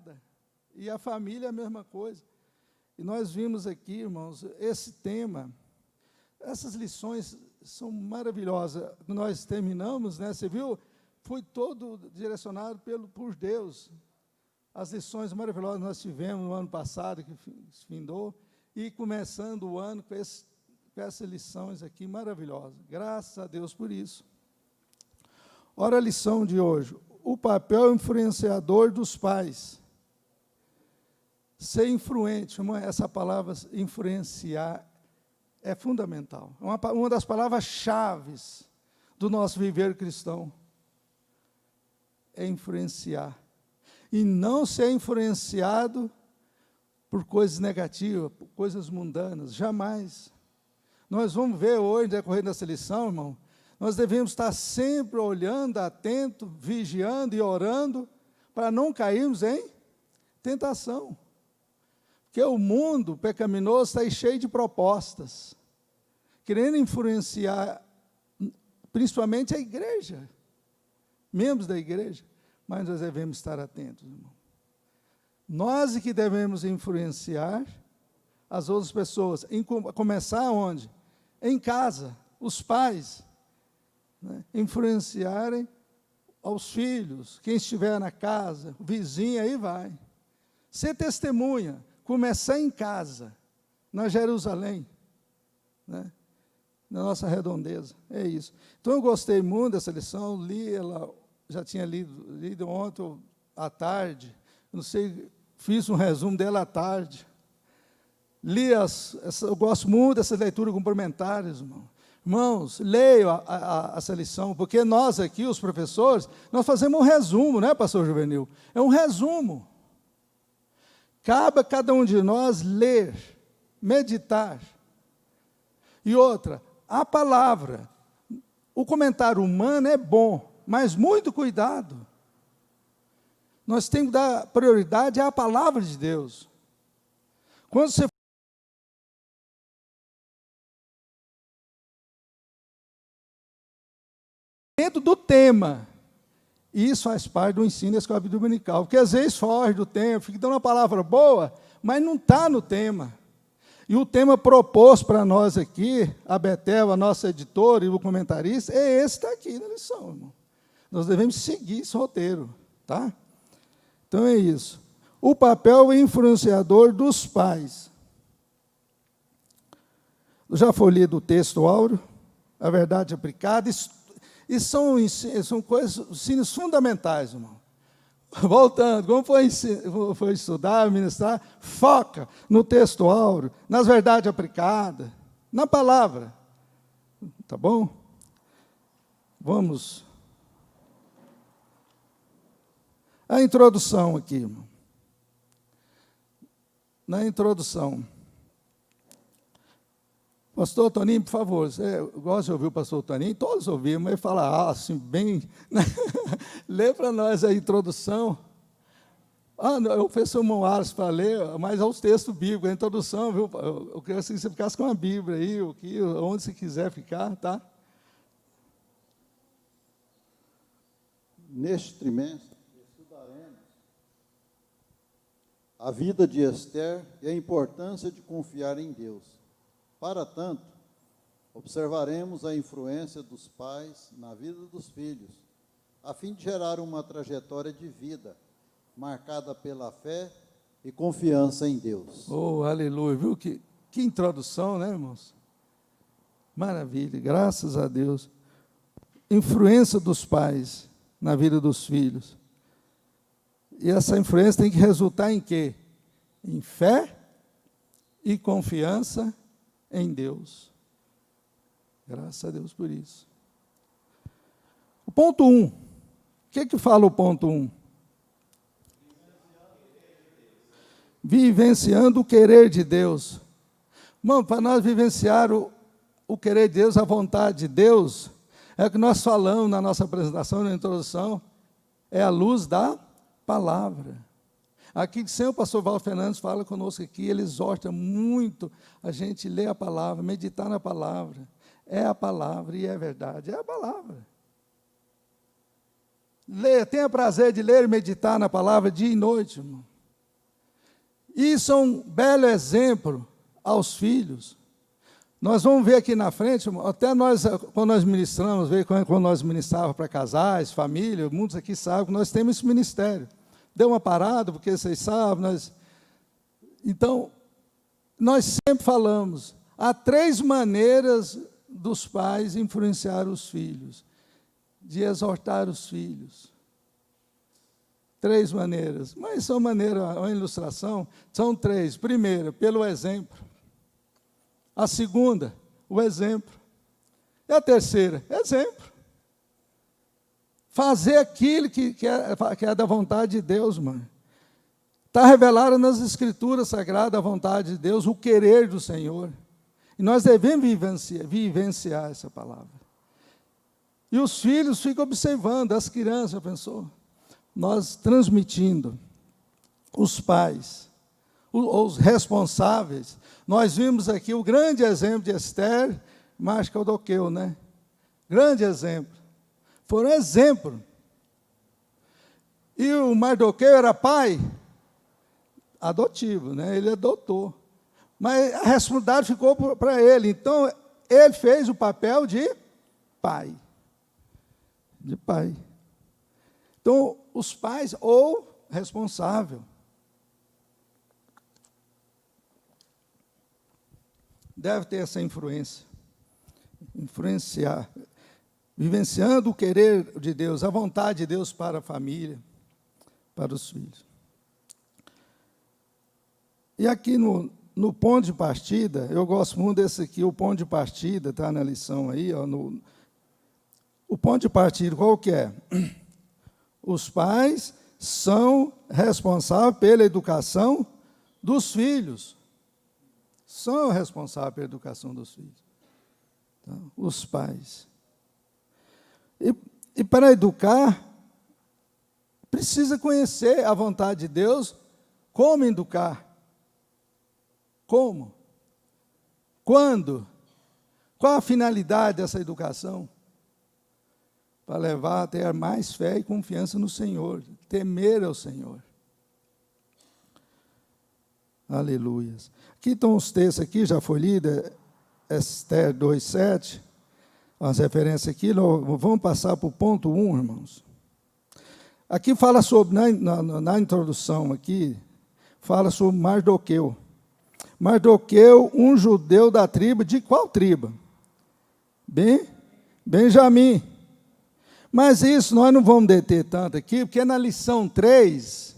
nada. E a família é a mesma coisa. E nós vimos aqui, irmãos, esse tema, essas lições são maravilhosas. Nós terminamos, né? Você viu? Foi todo direcionado por Deus. As lições maravilhosas que nós tivemos no ano passado, que findou, e começando o ano com essas lições aqui maravilhosas. Graças a Deus por isso. Ora, a lição de hoje: o papel influenciador dos pais. Ser influente, essa palavra influenciar é fundamental. É uma das palavras-chave do nosso viver cristão. É influenciar. E não ser influenciado por coisas negativas, por coisas mundanas, jamais. Nós vamos ver hoje, decorrendo dessa lição, irmão, nós devemos estar sempre olhando, atento, vigiando e orando, para não cairmos em tentação. Porque o mundo pecaminoso está cheio de propostas, querendo influenciar, principalmente a igreja, membros da igreja, mas nós devemos estar atentos, irmão. Nós é que devemos influenciar as outras pessoas, começar onde? Em casa, os pais, né? Influenciarem aos filhos, quem estiver na casa, o vizinho, aí vai. Ser testemunha, começar em casa, na Jerusalém, né? Na nossa redondeza, é isso. Então, eu gostei muito dessa lição, li ela, já tinha lido ontem à tarde, não sei, fiz um resumo dela à tarde. Eu gosto muito dessas leituras complementares, irmão. Irmãos, leiam essa lição, porque nós aqui, os professores, nós fazemos um resumo, né, pastor Juvenil? É um resumo. Cabe a cada um de nós ler, meditar. E outra, a palavra. O comentário humano é bom, mas muito cuidado. Nós temos que dar prioridade à palavra de Deus. Quando você dentro do tema, isso faz parte do ensino da escola dominical, porque às vezes foge do tema, fica dando uma palavra boa, mas não está no tema. E o tema proposto para nós aqui, a Betel, a nossa editora e o comentarista, é esse que está aqui na lição, irmão. Nós devemos seguir esse roteiro, tá? Então é isso. O papel influenciador dos pais. Já foi lido o texto áureo, a verdade aplicada, e são coisas, ensinos fundamentais, irmão. Voltando, como foi estudar, ministrar, foca no texto áureo, nas verdades aplicadas, na palavra. Tá bom? Vamos. A introdução aqui, irmão. Na introdução. Pastor Toninho, por favor, você gosta de ouvir o pastor Toninho? Todos ouvimos, mas ele fala assim, bem... Lê para nós a introdução. Eu fiz o Moares para ler, mas aos textos bíblicos, a introdução, viu? Eu queria que você ficasse com a Bíblia aí, onde você quiser ficar, tá? Neste trimestre, estudaremos a vida de Esther e a importância de confiar em Deus. Para tanto, observaremos a influência dos pais na vida dos filhos, a fim de gerar uma trajetória de vida marcada pela fé e confiança em Deus. Oh, aleluia, viu? Que introdução, né, irmãos? Maravilha, graças a Deus. Influência dos pais na vida dos filhos. E essa influência tem que resultar em quê? Em fé e confiança em Deus. Graças a Deus por isso. O ponto 1. O que fala o ponto 1? Vivenciando o querer de Deus. Irmão, para nós vivenciar o querer de Deus, a vontade de Deus, é o que nós falamos na nossa apresentação, na introdução, é a luz da palavra. Aqui, sempre o pastor Val Fernandes fala conosco aqui, ele exorta muito a gente ler a palavra, meditar na palavra. É a palavra e é verdade, é a palavra. Tenha prazer de ler e meditar na palavra dia e noite, irmão. Isso é um belo exemplo aos filhos. Nós vamos ver aqui na frente, até nós, quando nós ministramos, quando nós ministrávamos para casais, família, muitos aqui sabem que nós temos esse ministério. Deu uma parada, porque vocês sabem, então, nós sempre falamos, há 3 maneiras dos pais influenciar os filhos, de exortar os filhos. 3 maneiras, mas são uma ilustração, são 3. Primeiro, pelo exemplo. A segunda, o exemplo. E a terceira, exemplo. Fazer aquilo que é da vontade de Deus, mano. Está revelado nas Escrituras Sagradas a vontade de Deus, o querer do Senhor. E nós devemos vivenciar essa palavra. E os filhos ficam observando, as crianças, já pensou? Nós transmitindo, os pais, os responsáveis. Nós vimos aqui o grande exemplo de Esther, Mardoqueu, né? Grande exemplo. Foram exemplo. E o Mardoqueu era pai adotivo, né? Ele adotou. Mas a responsabilidade ficou para ele. Então, ele fez o papel de pai. De pai. Então, os pais ou responsável. Deve ter essa influência. Influenciar. Vivenciando o querer de Deus, a vontade de Deus para a família, para os filhos. E aqui no ponto de partida, eu gosto muito desse aqui, o ponto de partida, está na lição aí, ó, o ponto de partida, qual que é? Os pais são responsáveis pela educação dos filhos. São responsáveis pela educação dos filhos. Então, os pais. E para educar, precisa conhecer a vontade de Deus, como educar. Como? Quando? Qual a finalidade dessa educação? Para levar a ter mais fé e confiança no Senhor, temer ao Senhor. Aleluia. Aqui estão os textos, aqui já foi lido, Esther 2:7, as referências aqui, vamos passar para o ponto 1, irmãos. Aqui fala sobre, na introdução aqui, fala sobre Mardoqueu. Mardoqueu, um judeu da tribo, de qual tribo? Benjamim. Mas isso nós não vamos deter tanto aqui, porque na lição 3,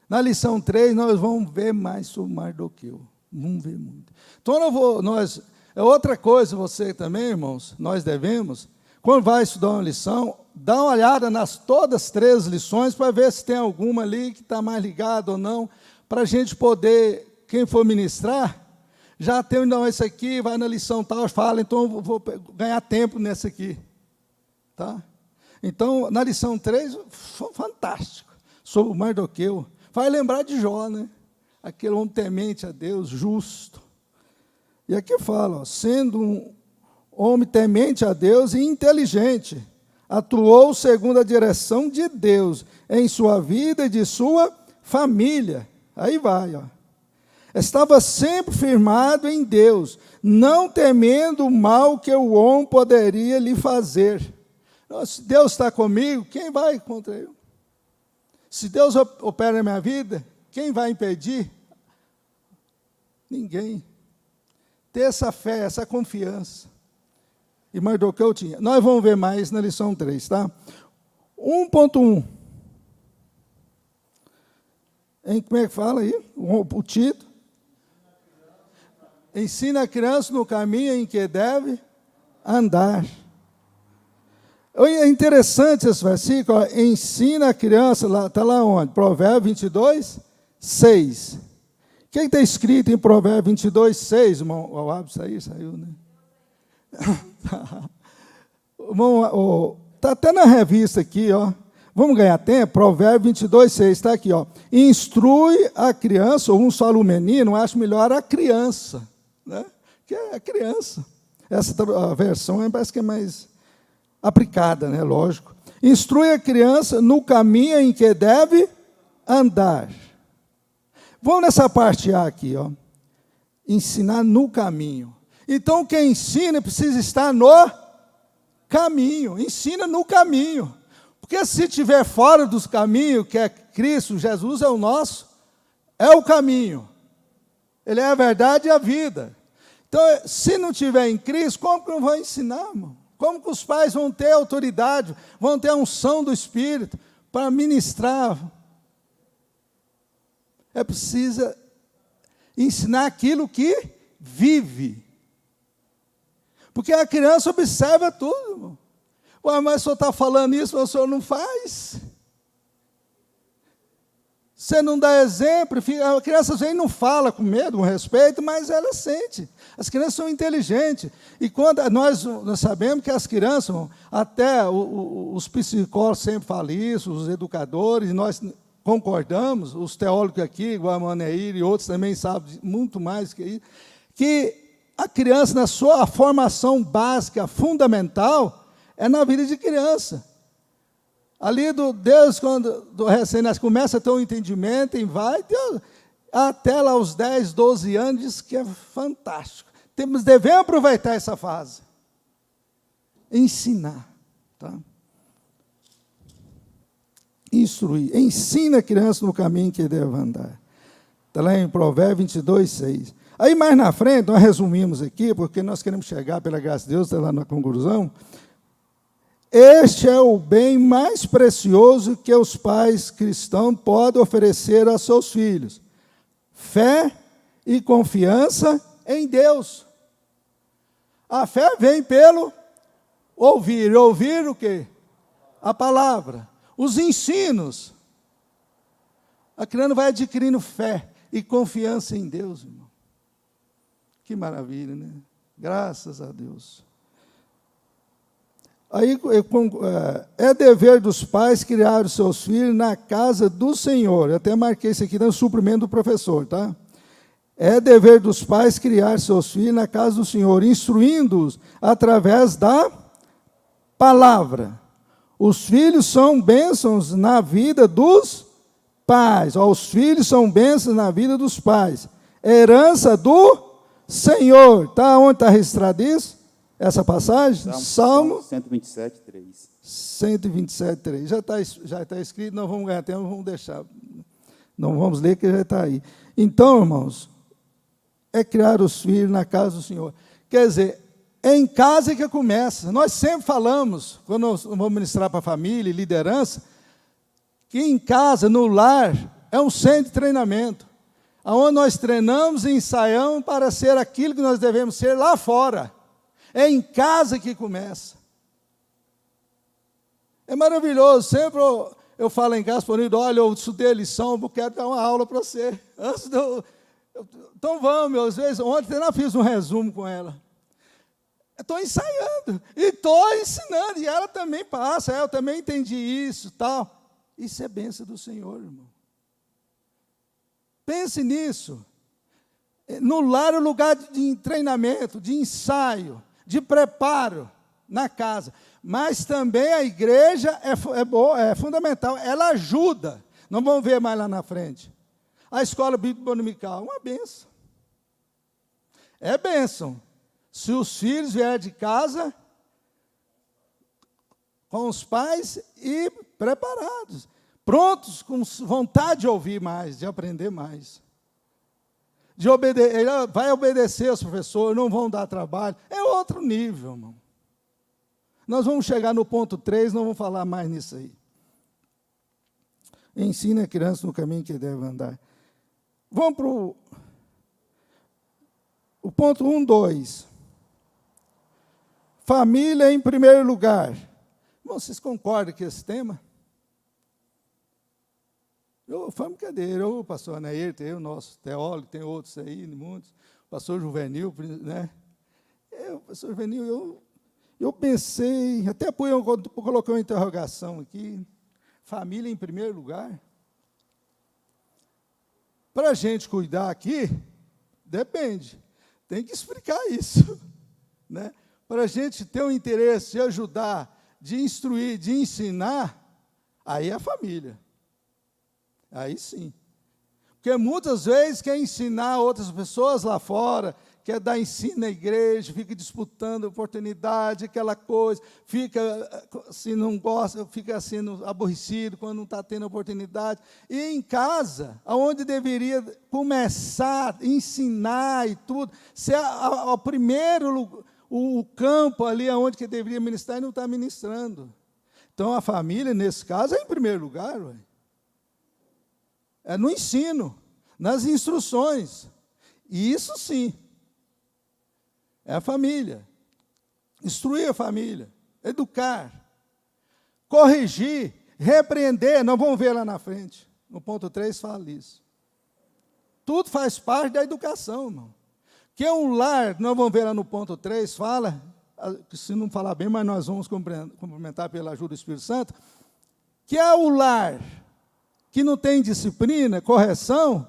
nós vamos ver mais sobre Mardoqueu. Vamos ver muito. Então, é outra coisa, você também, irmãos, nós devemos, quando vai estudar uma lição, dá uma olhada nas todas as 3 lições, para ver se tem alguma ali que está mais ligada ou não, para a gente poder, quem for ministrar, já tem, não, esse aqui, vai na lição tal, fala, então eu vou ganhar tempo nessa aqui. Tá? Então, na lição 3, fantástico, sobre o Mardoqueu. Vai lembrar de Jó, né? Aquele homem temente a Deus, justo. E aqui fala, ó, sendo um homem temente a Deus e inteligente, atuou segundo a direção de Deus em sua vida e de sua família. Aí vai, ó. Estava sempre firmado em Deus, não temendo o mal que o homem poderia lhe fazer. Se Deus está comigo, quem vai contra eu? Se Deus opera na minha vida, quem vai impedir? Ninguém. Ter essa fé, essa confiança. E Mardoqueu tinha. Nós vamos ver mais na lição 3, tá? 1.1. Como é que fala aí? O título. Ensina a criança no caminho em que deve andar. É interessante esse versículo, ó, ensina a criança, está lá onde? Provérbios 22:6. O que está escrito em Provérbios 22:6, irmão? O hábito saiu, né? Está até na revista aqui, ó. Vamos ganhar tempo? Provérbios 22:6, está aqui, ó. Instrui a criança, ou uns falam o menino, acho melhor a criança, né? Que é a criança. Essa a versão parece que é mais aplicada, né? Lógico. Instrui a criança no caminho em que deve andar. Vamos nessa parte A aqui, ó. Ensinar no caminho. Então, quem ensina precisa estar no caminho. Ensina no caminho. Porque se estiver fora dos caminhos, que é Cristo, Jesus é o nosso, é o caminho. Ele é a verdade e a vida. Então, se não tiver em Cristo, como que não vai ensinar, irmão? Como que os pais vão ter autoridade, vão ter a unção do Espírito para ministrar? É preciso ensinar aquilo que vive. Porque a criança observa tudo, irmão. Ué, mas o senhor está falando isso, mas o senhor não faz? Você não dá exemplo, a criança às vezes não fala com medo, com respeito, mas ela sente. As crianças são inteligentes. E quando nós sabemos que as crianças, até os psicólogos sempre falam isso, os educadores, nós concordamos, os teólogos aqui, igual a Maneir e outros também sabem muito mais que isso, que a criança, na sua formação básica, fundamental, é na vida de criança. Ali do Deus, quando do recém-nascido começa a ter um entendimento, e vai, Deus, até lá aos 10, 12 anos, diz que é fantástico. Devemos aproveitar essa fase. Ensinar. Tá? Instruir. Ensina a criança no caminho que deve andar. Está lá em Provérbios 22, 6. Aí mais na frente, nós resumimos aqui, porque nós queremos chegar, pela graça de Deus, está lá na conclusão. Este é o bem mais precioso que os pais cristãos podem oferecer a seus filhos. Fé e confiança em Deus. A fé vem pelo ouvir. Ouvir o quê? A palavra. Os ensinos. A criança vai adquirindo fé e confiança em Deus, irmão. Que maravilha, né? Graças a Deus. Aí, é dever dos pais criar os seus filhos na casa do Senhor. Eu até marquei isso aqui no suplemento do professor, tá? É dever dos pais criar seus filhos na casa do Senhor, instruindo-os através da palavra. Os filhos são bênçãos na vida dos pais. Os filhos são bênçãos na vida dos pais. Herança do Senhor. Tá? Onde está registrado isso? Essa passagem? Salmo 127, 3. 127, 3. Já está escrito, não vamos ganhar tempo, vamos deixar. Não vamos ler, que já está aí. Então, irmãos, é criar os filhos na casa do Senhor. Quer dizer, é em casa que começa. Nós sempre falamos, quando nós vamos ministrar para a família e liderança, que em casa, no lar, é um centro de treinamento, onde nós treinamos e ensaiamos para ser aquilo que nós devemos ser lá fora. É em casa que começa. É maravilhoso. Sempre eu falo em casa, olha, eu estudei a lição, eu quero dar uma aula para você. Então vamos, às vezes, ontem eu fiz um resumo com ela. Estou ensaiando, e estou ensinando, e ela também passa, eu também entendi isso, tal. Isso é bênção do Senhor, irmão. Pense nisso. No lar é o lugar de treinamento, de ensaio, de preparo na casa, mas também a igreja é fundamental, ela ajuda. Não vamos ver mais lá na frente. A escola bíblica dominical, uma bênção. É bênção. Se os filhos vierem de casa com os pais e preparados, prontos, com vontade de ouvir mais, de aprender mais. Ele vai obedecer aos professores, não vão dar trabalho. É outro nível, irmão. Nós vamos chegar no ponto 3, não vamos falar mais nisso aí. Ensina a criança no caminho que deve andar. Vamos para o ponto 1, 2. Família em primeiro lugar. Vocês concordam com esse tema? Foi uma brincadeira, o pastor Anair, tem o nosso teólogo, tem outros aí, muitos, o pastor Juvenil, né? O pastor Juvenil, eu pensei, até coloquei uma interrogação aqui, família em primeiro lugar. Para a gente cuidar aqui, depende, tem que explicar isso, né? Para a gente ter um interesse de ajudar, de instruir, de ensinar, aí é a família. Aí sim. Porque muitas vezes quer ensinar outras pessoas lá fora, quer dar ensino na igreja, fica disputando oportunidade, aquela coisa, fica, se não gosta, fica sendo aborrecido quando não está tendo oportunidade. E em casa, onde deveria começar a ensinar e tudo, ser o primeiro, o campo ali onde que deveria ministrar e não está ministrando. Então, a família, nesse caso, é em primeiro lugar. Ué. É no ensino, nas instruções. E isso sim, é a família. Instruir a família, educar, corrigir, repreender. Nós vamos ver lá na frente. No ponto 3 fala isso. Tudo faz parte da educação, irmão. Que um lar, nós vamos ver lá no ponto 3, fala, se não falar bem, mas nós vamos complementar pela ajuda do Espírito Santo, que é o lar que não tem disciplina, correção,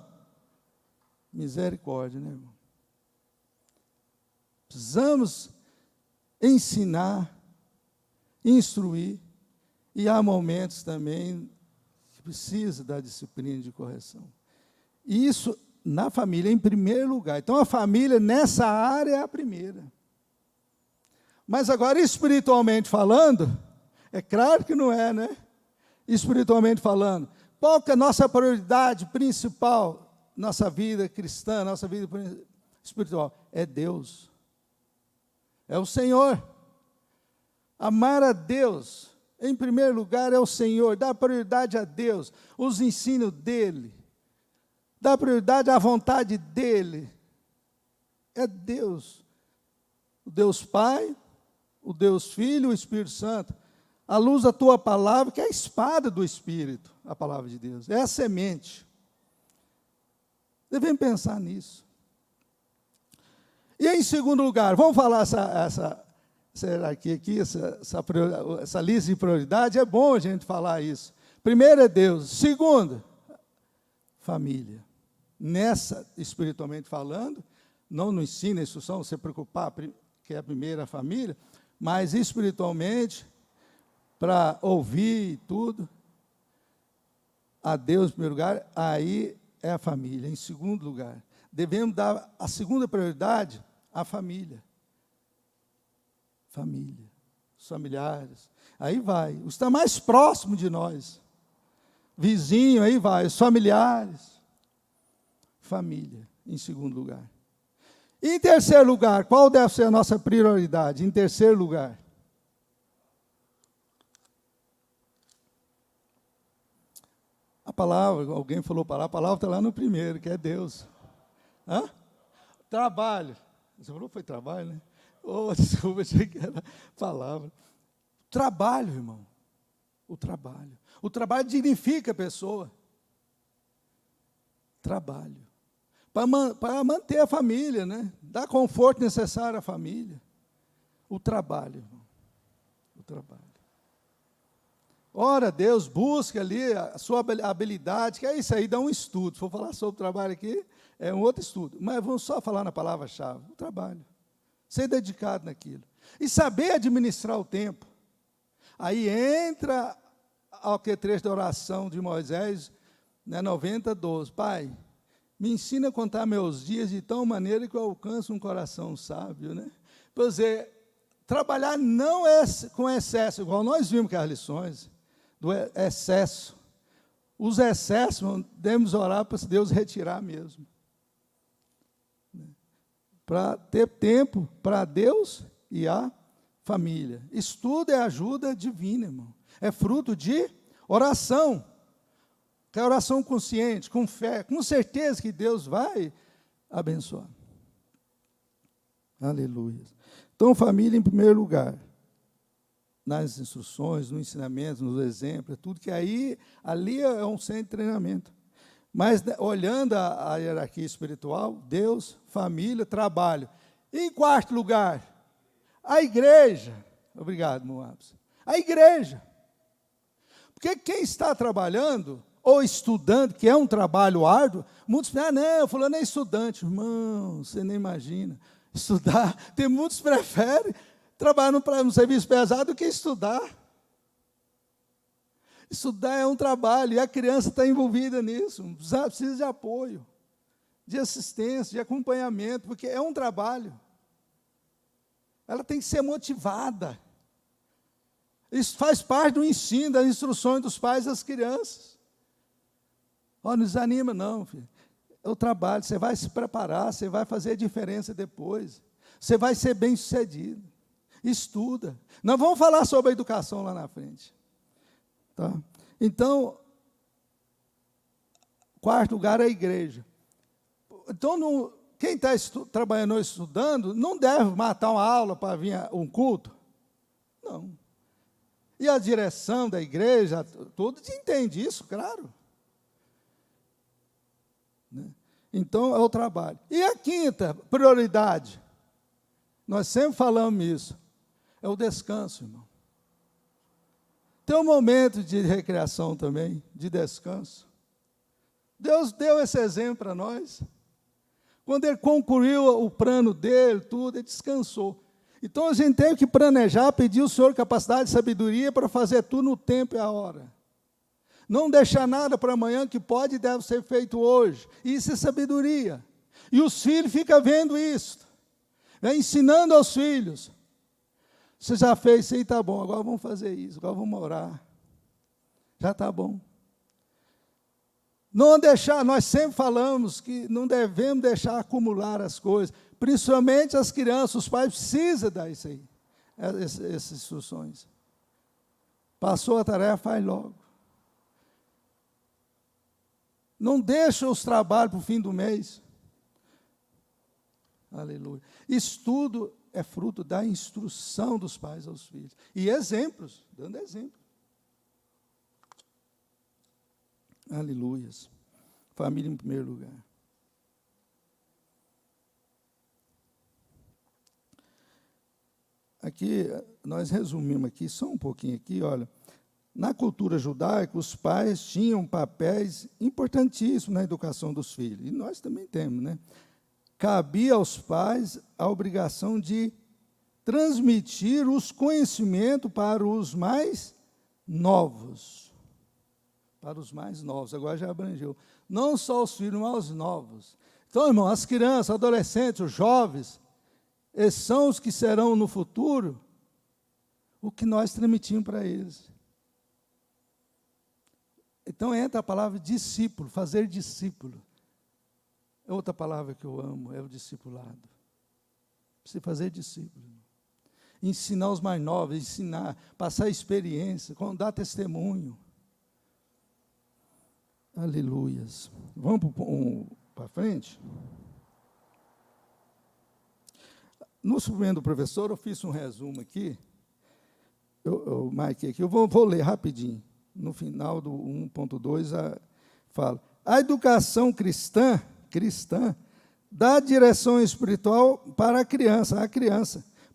misericórdia, né, irmão? Precisamos ensinar, instruir, e há momentos também que precisa da disciplina de correção. E isso na família, em primeiro lugar. Então, a família, nessa área, é a primeira. Mas agora, espiritualmente falando, é claro que não é, né? Espiritualmente falando, qual que é a nossa prioridade principal, nossa vida cristã, nossa vida espiritual? É Deus. É o Senhor. Amar a Deus, em primeiro lugar, é o Senhor. Dar prioridade a Deus, os ensinos dEle. Dar prioridade à vontade dEle. É Deus. O Deus Pai, o Deus Filho, o Espírito Santo. À luz da tua palavra, que é a espada do Espírito, a palavra de Deus. É a semente. Devemos pensar nisso. E em segundo lugar, vamos falar essa hierarquia aqui, essa lista de prioridade, é bom a gente falar isso. Primeiro é Deus. Segundo, família. Nessa, espiritualmente falando, não no ensino, a instrução, você preocupar, que é a primeira família, mas espiritualmente, para ouvir e tudo, a Deus em primeiro lugar, aí é a família. Em segundo lugar, devemos dar a segunda prioridade à família. Família, os familiares, aí vai, os que estão mais próximos de nós, vizinho, aí vai, os familiares, família, em segundo lugar. E em terceiro lugar, qual deve ser a nossa prioridade? Em terceiro lugar, a palavra, alguém falou a palavra está lá no primeiro, que é Deus. Hã? Trabalho. Você falou que foi trabalho, né? Oh, desculpa, achei que era palavra. Trabalho, irmão. O trabalho. O trabalho dignifica a pessoa. Trabalho. Para manter a família, né? Dar conforto necessário à família. O trabalho, irmão. O trabalho. Ora, Deus, busca ali a sua habilidade, que é isso aí, dá um estudo. Se for falar sobre o trabalho aqui, é um outro estudo. Mas vamos só falar na palavra-chave. O trabalho. Ser dedicado naquilo. E saber administrar o tempo. Aí entra ao que trecho da oração de Moisés, né, 90:12. Pai, me ensina a contar meus dias de tal maneira que eu alcance um coração sábio. Né? Pois é, trabalhar não é com excesso, igual nós vimos que as lições, do excesso. Os excessos, devemos orar para Deus retirar mesmo. Para ter tempo para Deus e a família. Estudo é ajuda divina, irmão. É fruto de oração. Que é oração consciente, com fé, com certeza que Deus vai abençoar. Aleluia. Então, família em primeiro lugar. Nas instruções, no ensinamento, nos exemplos, tudo que ali é um centro de treinamento. Mas, olhando a hierarquia espiritual, Deus, família, trabalho. E, em quarto lugar, a igreja. Obrigado, Moabs. A igreja. Porque quem está trabalhando, ou estudando, que é um trabalho árduo, muitos pensam, não, fulano é estudante. Irmão, você nem imagina. Estudar, tem muitos que preferem trabalhar no serviço pesado do que estudar. Estudar é um trabalho, e a criança está envolvida nisso, precisa de apoio, de assistência, de acompanhamento, porque é um trabalho. Ela tem que ser motivada. Isso faz parte do ensino, das instruções dos pais às crianças. Não desanima não, filho. É o trabalho, você vai se preparar, você vai fazer a diferença depois. Você vai ser bem-sucedido. Estuda. Nós vamos falar sobre a educação lá na frente. Tá? Então, quarto lugar é a igreja. Então, quem está trabalhando ou estudando, não deve matar uma aula para vir um culto. Não. E a direção da igreja, todos entendem isso, claro. Né? Então, é o trabalho. E a quinta prioridade, nós sempre falamos isso, é o descanso, irmão. Tem um momento de recreação também, de descanso. Deus deu esse exemplo para nós. Quando ele concluiu o plano dele, tudo, ele descansou. Então, a gente tem que planejar, pedir ao Senhor capacidade e sabedoria para fazer tudo no tempo e a hora. Não deixar nada para amanhã que pode e deve ser feito hoje. Isso é sabedoria. E os filhos ficam vendo isso. Ensinando aos filhos. Você já fez isso aí, está bom, agora vamos fazer isso, agora vamos orar. Já está bom. Não deixar, nós sempre falamos que não devemos deixar acumular as coisas, principalmente as crianças, os pais precisam dar isso aí, essas instruções. Passou a tarefa, faz logo. Não deixa os trabalhos para o fim do mês. Aleluia. Estudo é fruto da instrução dos pais aos filhos. E exemplos, dando exemplos. Aleluias. Família em primeiro lugar. Aqui, nós resumimos aqui, só um pouquinho aqui, olha. Na cultura judaica, os pais tinham papéis importantíssimos na educação dos filhos. E nós também temos, né? Cabia aos pais a obrigação de transmitir os conhecimentos para os mais novos. Para os mais novos, agora já abrangeu. Não só os filhos, mas os novos. Então, irmão, as crianças, adolescentes, os jovens, esses são os que serão no futuro o que nós transmitimos para eles. Então entra a palavra discípulo, fazer discípulo. É outra palavra que eu amo, é o discipulado. Você fazer discípulo. Ensinar os mais novos, ensinar, passar experiência, dar testemunho. Aleluias. Vamos para frente? No suplemento do professor, eu fiz um resumo aqui. Eu marquei aqui, eu vou ler rapidinho. No final do 1.2, fala. A educação cristã dá direção espiritual para a criança,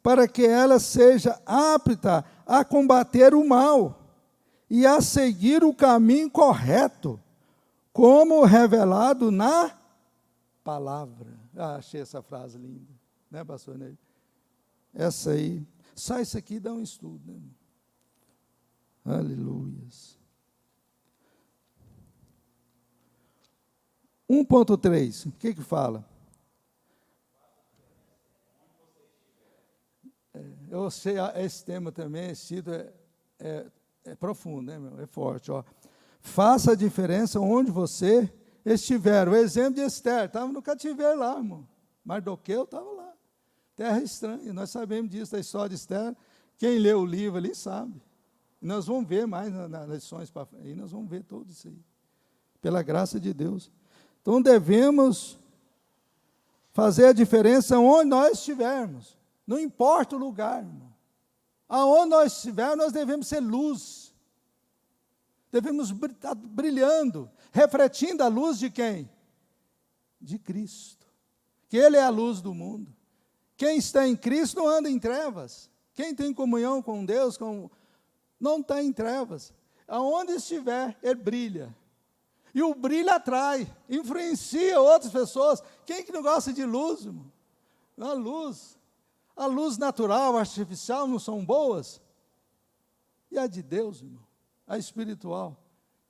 para que ela seja apta a combater o mal e a seguir o caminho correto, como revelado na palavra. Achei essa frase linda, né, pastor Ney? Essa aí, só isso aqui dá um estudo, né? Aleluias. 1.3, o que fala? Eu sei, esse tema também, esse título é profundo, né, meu? É forte, ó. Faça a diferença onde você estiver. O exemplo de Esther, estava no cativeiro lá, irmão. Mardoqueu estava lá. Terra estranha, nós sabemos disso, da história de Esther. Quem lê o livro ali sabe. Nós vamos ver mais nas lições para frente, nós vamos ver tudo isso aí. Pela graça de Deus. Então, devemos fazer a diferença onde nós estivermos. Não importa o lugar, irmão. Aonde nós estivermos, nós devemos ser luz. Devemos estar brilhando, refletindo a luz de quem? De Cristo. Que Ele é a luz do mundo. Quem está em Cristo não anda em trevas. Quem tem comunhão com Deus, não está em trevas. Aonde estiver, ele brilha. E o brilho atrai, influencia outras pessoas. Quem que não gosta de luz, irmão? A luz natural, artificial, não são boas? E a de Deus, irmão? a espiritual,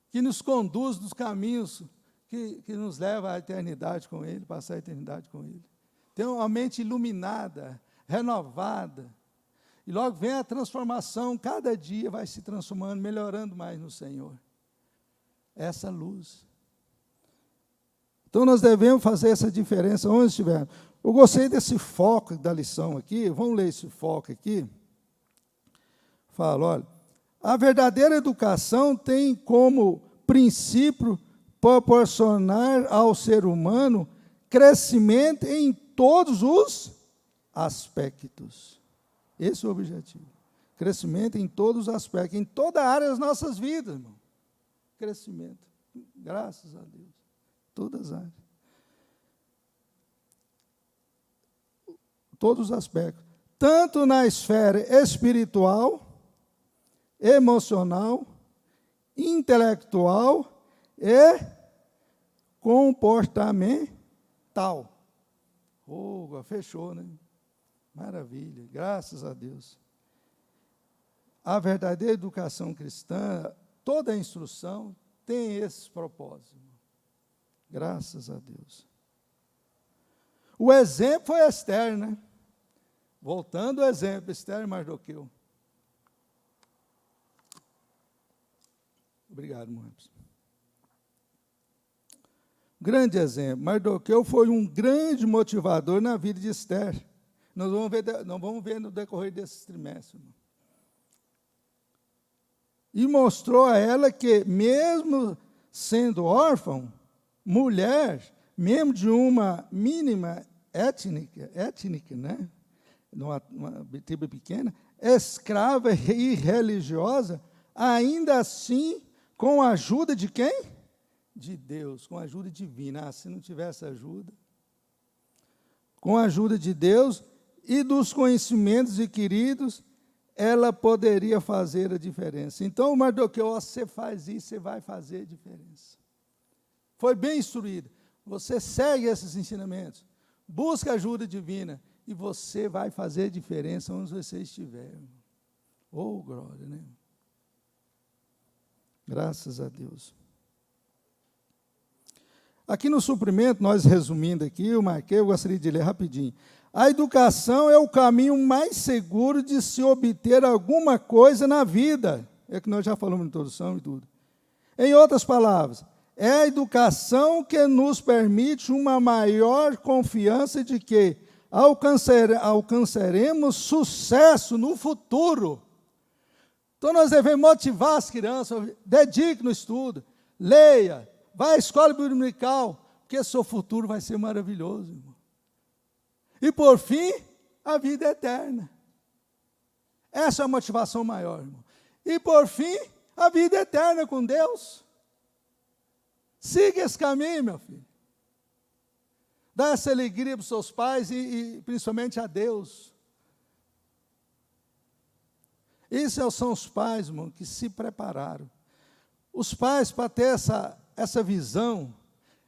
que nos conduz nos caminhos que nos leva à eternidade com Ele, passar a eternidade com Ele. Ter uma mente iluminada, renovada, e logo vem a transformação, cada dia vai se transformando, melhorando mais no Senhor. Essa luz. Então nós devemos fazer essa diferença onde estiver. Eu gostei desse foco da lição aqui, vamos ler esse foco aqui. Fala, olha, a verdadeira educação tem como princípio proporcionar ao ser humano crescimento em todos os aspectos. Esse é o objetivo. Crescimento em todos os aspectos, em toda a área das nossas vidas, irmão. Crescimento. Graças a Deus. Todas as áreas. Todos os aspectos. Tanto na esfera espiritual, emocional, intelectual e comportamental. Oh, fechou, né? Maravilha, graças a Deus. A verdadeira educação cristã, toda a instrução tem esse propósito. Graças a Deus. O exemplo foi Esther, né? Voltando ao exemplo, Esther e Mardoqueu. Obrigado, Marcos. Grande exemplo. Mardoqueu foi um grande motivador na vida de Esther. Nós vamos ver no decorrer desse trimestre. E mostrou a ela que, mesmo sendo órfã, mulher, mesmo de uma mínima étnica, né? Numa tribo pequena, escrava e religiosa, ainda assim, com a ajuda de quem? De Deus, com a ajuda divina. Se não tivesse ajuda, com a ajuda de Deus e dos conhecimentos adquiridos, ela poderia fazer a diferença. Então, Mardoqueu, você faz isso, você vai fazer a diferença. Foi bem instruído. Você segue esses ensinamentos, busca ajuda divina, e você vai fazer a diferença onde você estiver. Oh, glória, né? Graças a Deus. Aqui no suprimento, nós resumindo aqui, eu marquei, eu gostaria de ler rapidinho. A educação é o caminho mais seguro de se obter alguma coisa na vida. É que nós já falamos na introdução e tudo. Em outras palavras, é a educação que nos permite uma maior confiança de que alcançaremos sucesso no futuro. Então, nós devemos motivar as crianças, dedique no estudo, leia, vá à escola dominical, porque seu futuro vai ser maravilhoso, irmão. E, por fim, a vida eterna. Essa é a motivação maior, irmão. E, por fim, a vida eterna com Deus. Siga esse caminho, meu filho. Dá essa alegria para os seus pais e principalmente a Deus. Esses são os pais, irmão, que se prepararam. Os pais, para ter essa visão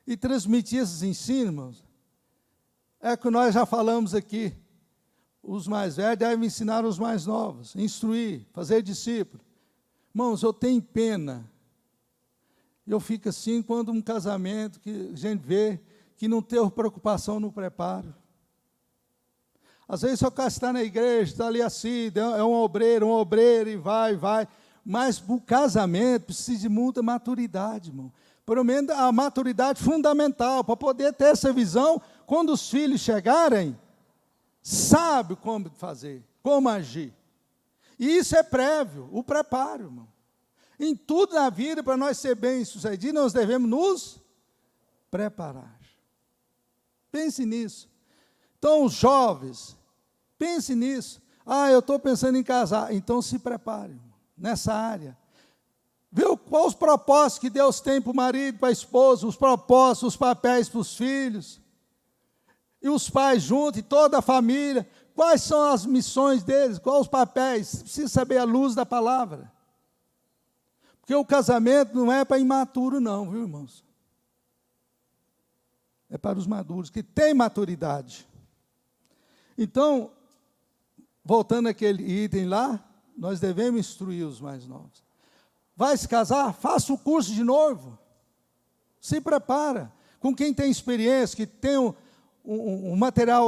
e transmitir esses ensinos, irmãos, é que nós já falamos aqui. Os mais velhos devem ensinar os mais novos, instruir, fazer discípulo. Irmãos, eu tenho pena. Eu fico assim quando um casamento que a gente vê que não teve preocupação no preparo. Às vezes o cara está na igreja, está ali assim, é um obreiro, e vai. Mas o casamento precisa de muita maturidade, irmão. Pelo menos a maturidade fundamental, para poder ter essa visão, quando os filhos chegarem, sabe como fazer, como agir. E isso é prévio, o preparo, irmão. Em tudo na vida, para nós ser bem-sucedidos, nós devemos nos preparar. Pense nisso. Então, os jovens, pense nisso. Eu estou pensando em casar. Então, se prepare, irmão, nessa área. Vê quais os propósitos que Deus tem para o marido, para a esposa, os propósitos, os papéis para os filhos. E os pais juntos, e toda a família. Quais são as missões deles, quais os papéis. Você precisa saber a luz da palavra. Porque o casamento não é para imaturo, não, viu, irmãos? É para os maduros, que têm maturidade. Então, voltando àquele item lá, nós devemos instruir os mais novos. vai se casar, faça o curso de noivo. Se prepara com quem tem experiência, que tem um material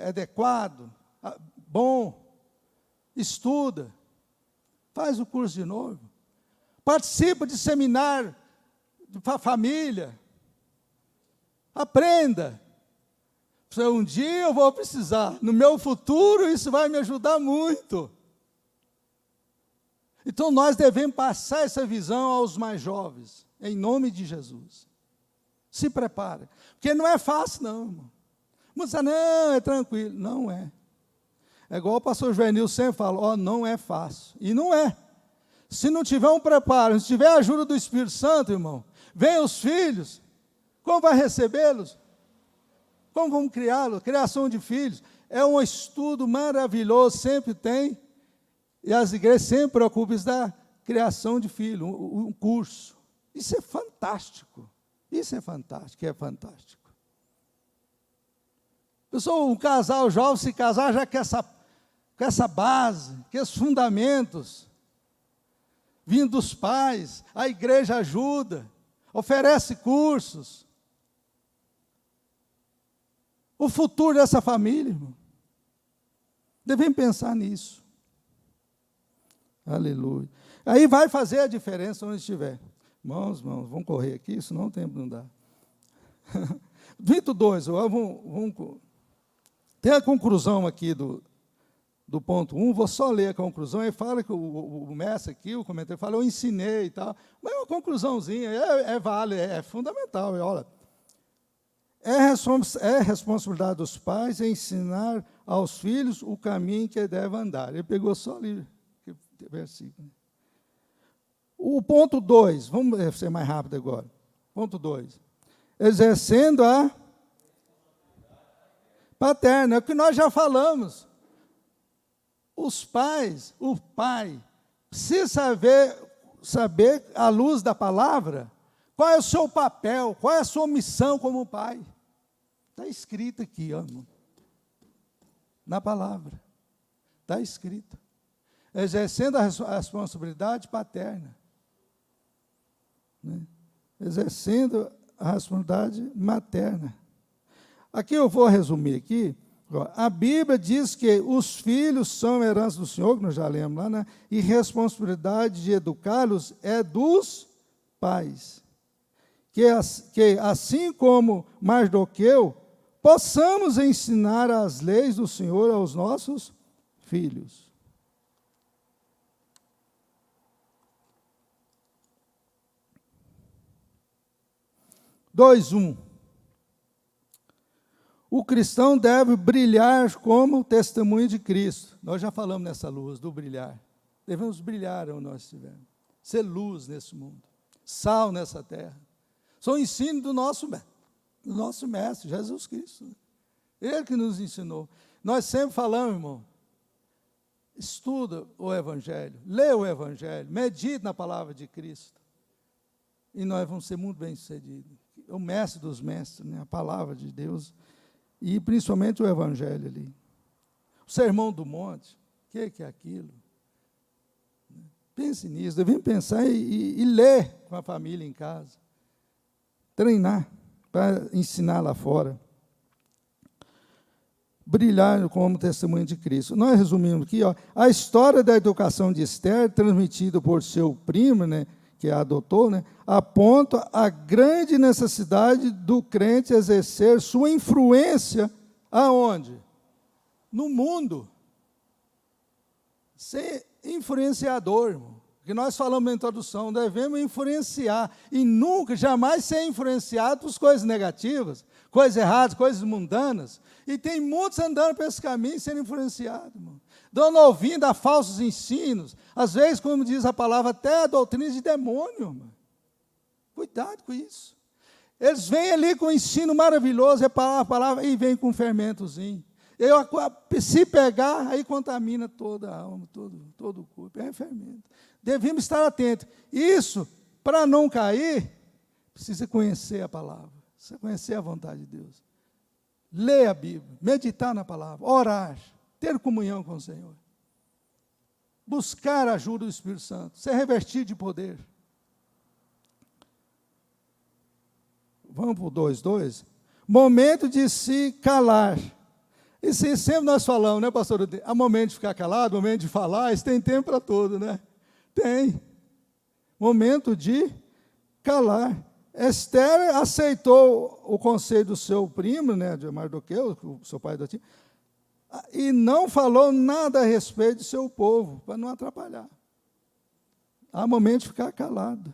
adequado, bom. Estuda. Faz o curso de noivo. Participa de seminário para a família. Aprenda. Um dia eu vou precisar. No meu futuro, isso vai me ajudar muito. Então, nós devemos passar essa visão aos mais jovens, em nome de Jesus. Se prepare. Porque não é fácil, não, irmão. Muitos dizem, não, é tranquilo. Não é. É igual o pastor Juvenil sempre fala, não é fácil. E não é. Se não tiver um preparo, se tiver a ajuda do Espírito Santo, irmão, vem os filhos, como vai recebê-los? Como vamos criá-los? Criação de filhos. É um estudo maravilhoso, sempre tem. E as igrejas sempre preocupam da criação de filhos, um curso. Isso é fantástico. Isso é fantástico, Pessoal, um casal jovem se casar já com essa base, com esses fundamentos, vindo dos pais, a igreja ajuda, oferece cursos. O futuro dessa família, irmão. Devemos pensar nisso. Aleluia. Aí vai fazer a diferença onde estiver. Irmãos, vamos correr aqui, senão o tempo não dá. 22, tem a conclusão aqui do ponto 1, vou só ler a conclusão, ele fala que o mestre aqui, o comentário, fala, eu ensinei e tal, mas é uma conclusãozinha, vale, é fundamental, olha, é responsabilidade dos pais ensinar aos filhos o caminho que devem andar. Ele pegou só ali, versículo. O ponto 2, vamos ser mais rápido agora. Ponto 2, exercendo a paterna, é o que nós já falamos. Os pais, o pai, precisa saber, à luz da palavra, qual é o seu papel, qual é a sua missão como pai. Está escrito aqui, irmão, na palavra. Está escrito. Exercendo a responsabilidade paterna. Né? Exercendo a responsabilidade materna. Aqui eu vou resumir aqui. A Bíblia diz que os filhos são herança do Senhor, que nós já lemos lá, né? E responsabilidade de educá-los é dos pais. Que assim como Mardoqueu, possamos ensinar as leis do Senhor aos nossos filhos. O cristão deve brilhar como testemunho de Cristo. Nós já falamos nessa luz, do brilhar. Devemos brilhar onde nós estivermos. Ser luz nesse mundo. Sal nessa terra. São ensino do nosso mestre, Jesus Cristo. Ele que nos ensinou. Nós sempre falamos, irmão, estuda o Evangelho, lê o Evangelho, medite na palavra de Cristo. E nós vamos ser muito bem-sucedidos. O mestre dos mestres, né? A palavra de Deus, e principalmente o Evangelho ali. O Sermão do Monte, o que é aquilo? Pense nisso, devemos pensar e ler com a família em casa. Treinar, para ensinar lá fora. Brilhar como testemunho de Cristo. Nós resumimos aqui, a história da educação de Esther, transmitida por seu primo, né, que a adotou, né, aponta a grande necessidade do crente exercer sua influência aonde? No mundo. Ser influenciador, irmão. Que nós falamos na introdução, devemos influenciar e nunca, jamais ser influenciado por coisas negativas, coisas erradas, coisas mundanas. E tem muitos andando por esse caminho sendo influenciados, irmão. Dando ouvindo a falsos ensinos, às vezes, como diz a palavra, até a doutrina de demônio, irmão. Cuidado com isso. Eles vêm ali com um ensino maravilhoso, é a palavra, e vem com um fermentozinho. Se pegar, aí contamina toda a alma, todo o corpo, é fermento. Devemos estar atentos. Isso, para não cair, precisa conhecer a palavra, precisa conhecer a vontade de Deus. Ler a Bíblia, meditar na palavra, orar, ter comunhão com o Senhor. buscar a ajuda do Espírito Santo, ser revestido de poder. Vamos para o 2:2. Momento de se calar. Isso sempre nós falamos, né, pastor? Há momento de ficar calado, momento de falar, isso tem tempo para tudo, né? Tem. Momento de calar. Esther aceitou o conselho do seu primo, né, de Mardoqueu, o seu pai adotivo, e não falou nada a respeito do seu povo, para não atrapalhar. Há momento de ficar calado.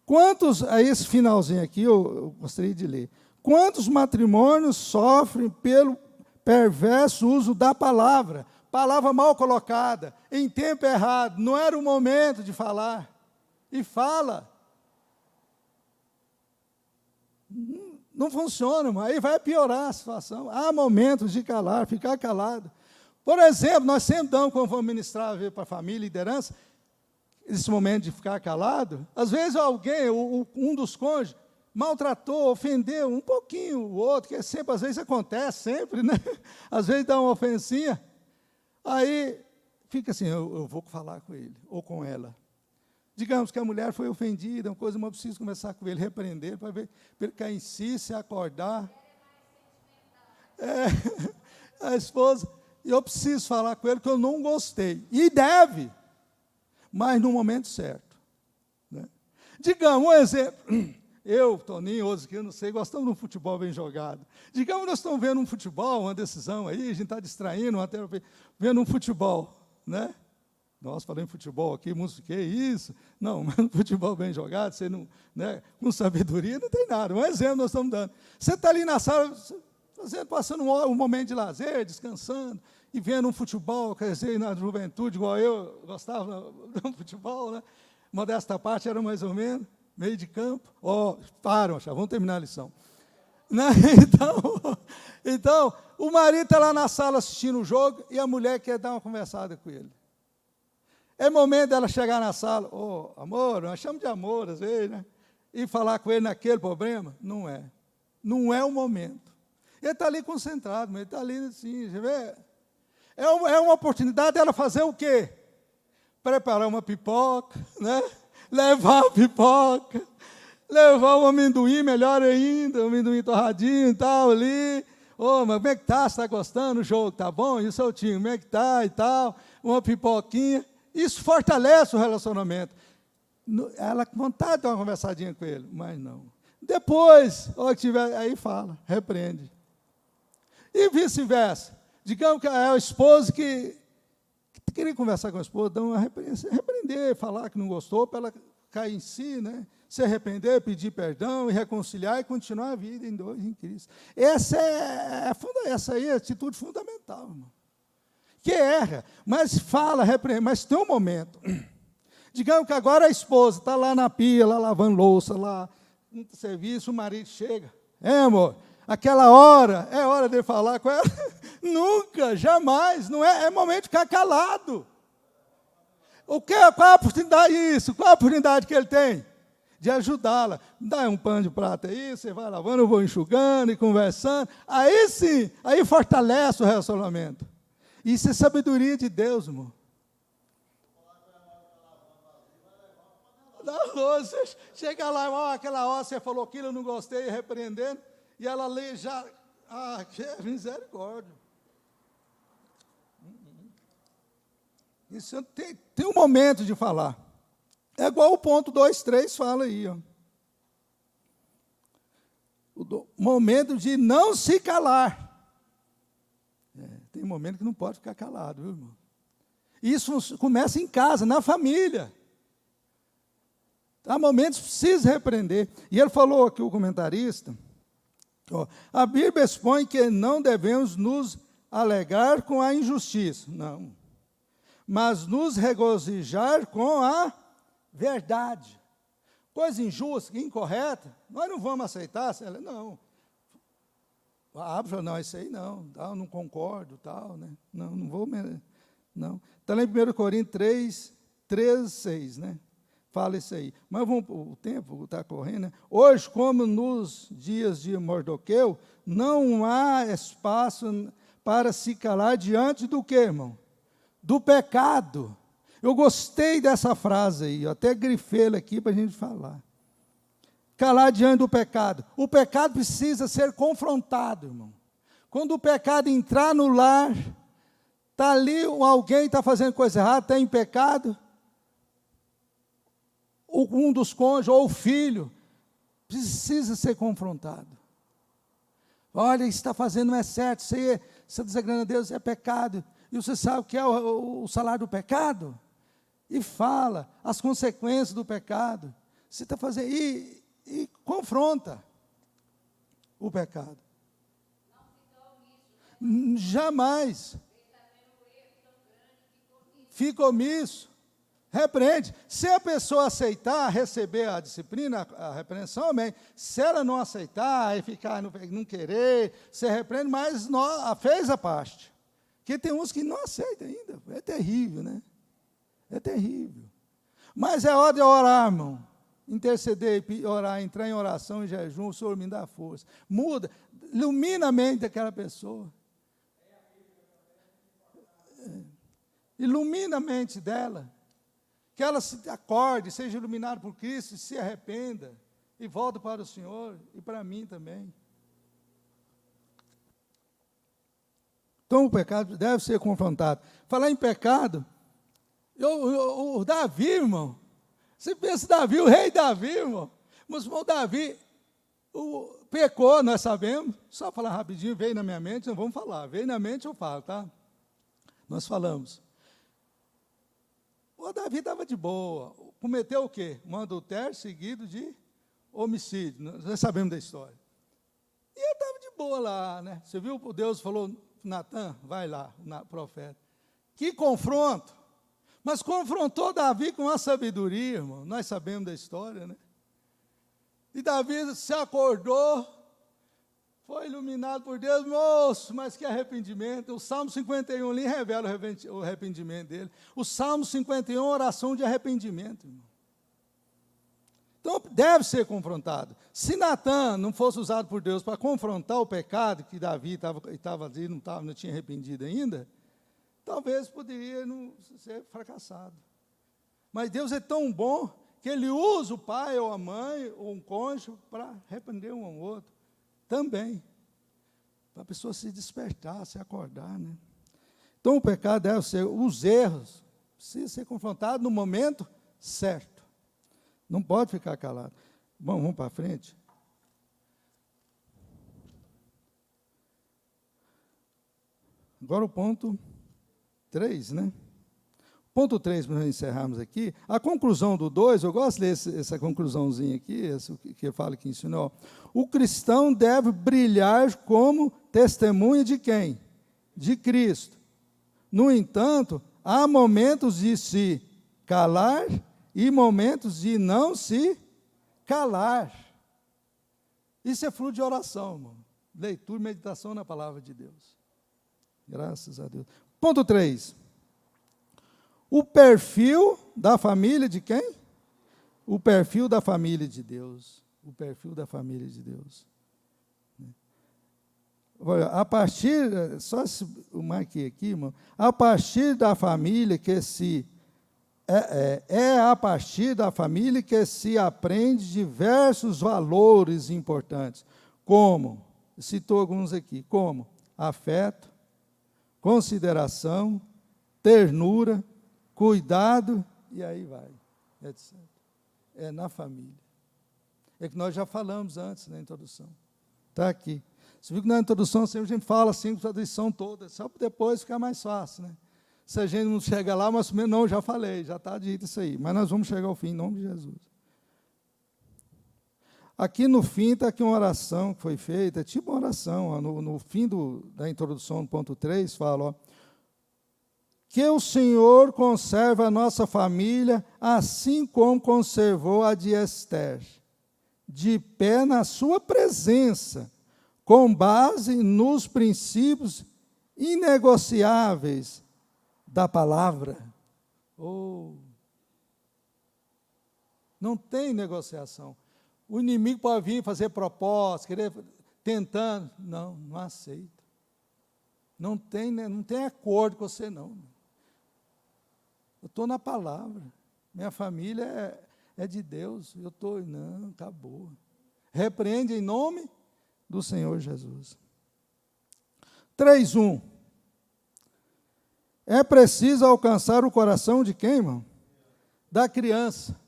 Quantos, aí esse finalzinho aqui eu gostaria de ler. Quantos matrimônios sofrem pelo perverso uso da palavra? Palavra mal colocada, em tempo errado, não era o momento de falar. E fala. Não funciona, mas aí vai piorar a situação. Há momentos de calar, ficar calado. Por exemplo, nós sempre damos, quando vamos ministrar para a família, liderança, esse momento de ficar calado. Às vezes alguém, um dos cônjuges, maltratou, ofendeu um pouquinho o outro, que sempre, às vezes acontece, sempre, né? Às vezes dá uma ofensinha. Aí fica assim, eu vou falar com ele, ou com ela. Digamos que a mulher foi ofendida, uma coisa, mas eu preciso conversar com ele, repreender, para ver, para ele cair em si, se acordar. A esposa, eu preciso falar com ele, que eu não gostei. E deve, mas no momento certo. Né? Digamos, um exemplo, eu, Toninho, outros que eu não sei, gostamos de um futebol bem jogado. Digamos, nós estamos vendo um futebol, uma decisão aí, a gente está distraindo, até vendo um futebol, né? Nós falamos em futebol aqui, música, que isso? Não, mas um futebol bem jogado, você não, né, com sabedoria, não tem nada. Um exemplo nós estamos dando. Você está ali na sala, passando um momento de lazer, descansando, e vendo um futebol, quer dizer, na juventude, igual eu gostava do futebol, né? Modesta parte era mais ou menos, meio de campo. Param, já vamos terminar a lição. Né? Então, o marido está lá na sala assistindo o jogo, e a mulher quer dar uma conversada com ele. É momento dela chegar na sala, amor, nós chamamos de amor às vezes, né? E falar com ele naquele problema? Não é. Não é o momento. Ele está ali concentrado, mas ele está ali assim, você vê? É uma oportunidade dela fazer o quê? Preparar uma pipoca, né? Levar a pipoca, levar um amendoim, melhor ainda, um amendoim torradinho e tal ali. Mas como é que está? Você está gostando? O jogo está bom? E o seu time, como é que está e tal? Uma pipoquinha. Isso fortalece o relacionamento. Ela com vontade de dar uma conversadinha com ele, mas não. Depois, que tiver, aí fala, repreende. E vice-versa. Digamos que é o esposo que queria conversar com a esposa, dar uma repreender, falar que não gostou, para ela cair em si, né? Se arrepender, pedir perdão e reconciliar e continuar a vida em dois em Cristo. Essa aí é a atitude fundamental, irmão. Que erra, mas fala, repreende, mas tem um momento. Digamos que agora a esposa está lá na pia, lá lavando louça, lá no serviço, o marido chega. Amor, aquela hora, é hora de falar com ela? Nunca, jamais, não é momento de ficar calado. Qual a oportunidade disso? Qual a oportunidade que ele tem? De ajudá-la. Dá um pano de prata aí, você vai lavando, eu vou enxugando e conversando. Aí sim, aí fortalece o relacionamento. Isso é sabedoria de Deus, irmão. Você chega lá, aquela hora você falou aquilo, eu não gostei, repreendendo, e ela lê já, que misericórdia. Isso tem um momento de falar. É igual o ponto 2:3 fala aí. O momento de não se calar. Tem momento que não pode ficar calado, viu, irmão? Isso começa em casa, na família. Há momentos que precisa repreender. E ele falou aqui, o comentarista, a Bíblia expõe que não devemos nos alegrar com a injustiça. Não. Mas nos regozijar com a verdade. Coisa injusta, incorreta, nós não vamos aceitar. Não. Não, isso aí não, tal, não concordo, tal, né? Não vou, não. Está lá em 1 Coríntios 3:6, né? Fala isso aí. Mas o tempo está correndo, né? Hoje, como nos dias de Mardoqueu, não há espaço para se calar diante do quê, irmão? do pecado. Eu gostei dessa frase aí, eu até grifei ela aqui para a gente falar. Calar diante do pecado. O pecado precisa ser confrontado, irmão. Quando o pecado entrar no lar, está ali, alguém está fazendo coisa errada, está em pecado, um dos cônjuges ou o filho, precisa ser confrontado. Olha, isso está fazendo não é certo, você está desagrando a Deus, é pecado. E você sabe o que é o salário do pecado? E fala as consequências do pecado. Você está fazendo, e confronta o pecado. Jamais. Fica omisso. Repreende. Se a pessoa aceitar receber a disciplina, a repreensão, amém. Se ela não aceitar e ficar, não querer, você repreende, mas fez a parte. Porque tem uns que não aceitam ainda. É terrível, né? É terrível. Mas é hora de orar, irmão. Interceder, orar, entrar em oração e jejum, o Senhor me dá força. Muda, ilumina a mente daquela pessoa. Ilumina a mente dela. Que ela se acorde, seja iluminada por Cristo, se arrependa e volte para o Senhor e para mim também. Então o pecado deve ser confrontado. Falar em pecado, o Davi, irmão, você pensa Davi, o rei Davi, irmão, mas o Davi pecou, nós sabemos, só falar rapidinho, veio na minha mente, não vamos falar, veio na mente eu falo, tá? Nós falamos. O Davi estava de boa, cometeu o quê? Um adultério seguido de homicídio, nós sabemos da história. E ele estava de boa lá, né? Você viu, Deus falou, Natan, vai lá, o profeta. Que confronto! Mas confrontou Davi com a sabedoria, irmão, nós sabemos da história, né? E Davi se acordou, foi iluminado por Deus, moço, mas que arrependimento. O Salmo 51 ali revela o arrependimento dele. O Salmo 51 é uma oração de arrependimento, irmão. Então, deve ser confrontado. Se Natan não fosse usado por Deus para confrontar o pecado que Davi estava ali, não tinha arrependido ainda, talvez poderia não ser fracassado. Mas Deus é tão bom que Ele usa o pai ou a mãe ou um cônjuge para repreender um ao outro. Também, para a pessoa se despertar, se acordar, né? Então, o pecado deve ser, os erros, precisa ser confrontado no momento certo. Não pode ficar calado. Bom, vamos para frente. Agora o ponto 3, né? Ponto 3, para nós encerrarmos aqui, a conclusão do 2, eu gosto de ler essa conclusãozinha aqui, que eu falo que ensinou. O cristão deve brilhar como testemunha de quem? De Cristo. No entanto, há momentos de se calar e momentos de não se calar. Isso é fruto de oração, irmão. Leitura e meditação na palavra de Deus. Graças a Deus. Ponto 3. O perfil da família de quem? O perfil da família de Deus. O perfil da família de Deus. Olha, a partir, só eu marquei aqui, irmão, a partir da família que se, a partir da família que se aprende diversos valores importantes, como, citou alguns aqui, como afeto, consideração, ternura, cuidado, e aí vai, etc. É na família. É que nós já falamos antes na introdução. Está aqui. Você viu que na introdução sempre a gente fala assim, com a lição toda, só para depois ficar mais fácil, né? Se a gente não chega lá, mas não, já falei, já está dito isso aí. Mas nós vamos chegar ao fim, em nome de Jesus. Aqui no fim está aqui uma oração que foi feita, é tipo uma oração, ó, no fim da introdução, no ponto 3, fala, ó, que o Senhor conserve a nossa família, assim como conservou a de Esther, de pé na sua presença, com base nos princípios inegociáveis da palavra. Oh, não tem negociação. O inimigo pode vir fazer propostas, querer, tentando. Não aceita. Não tem acordo com você, não. Eu estou na palavra. Minha família é de Deus. Eu estou, não, acabou. Repreende em nome do Senhor Jesus. 3:1. É preciso alcançar o coração de quem, irmão? Da criança.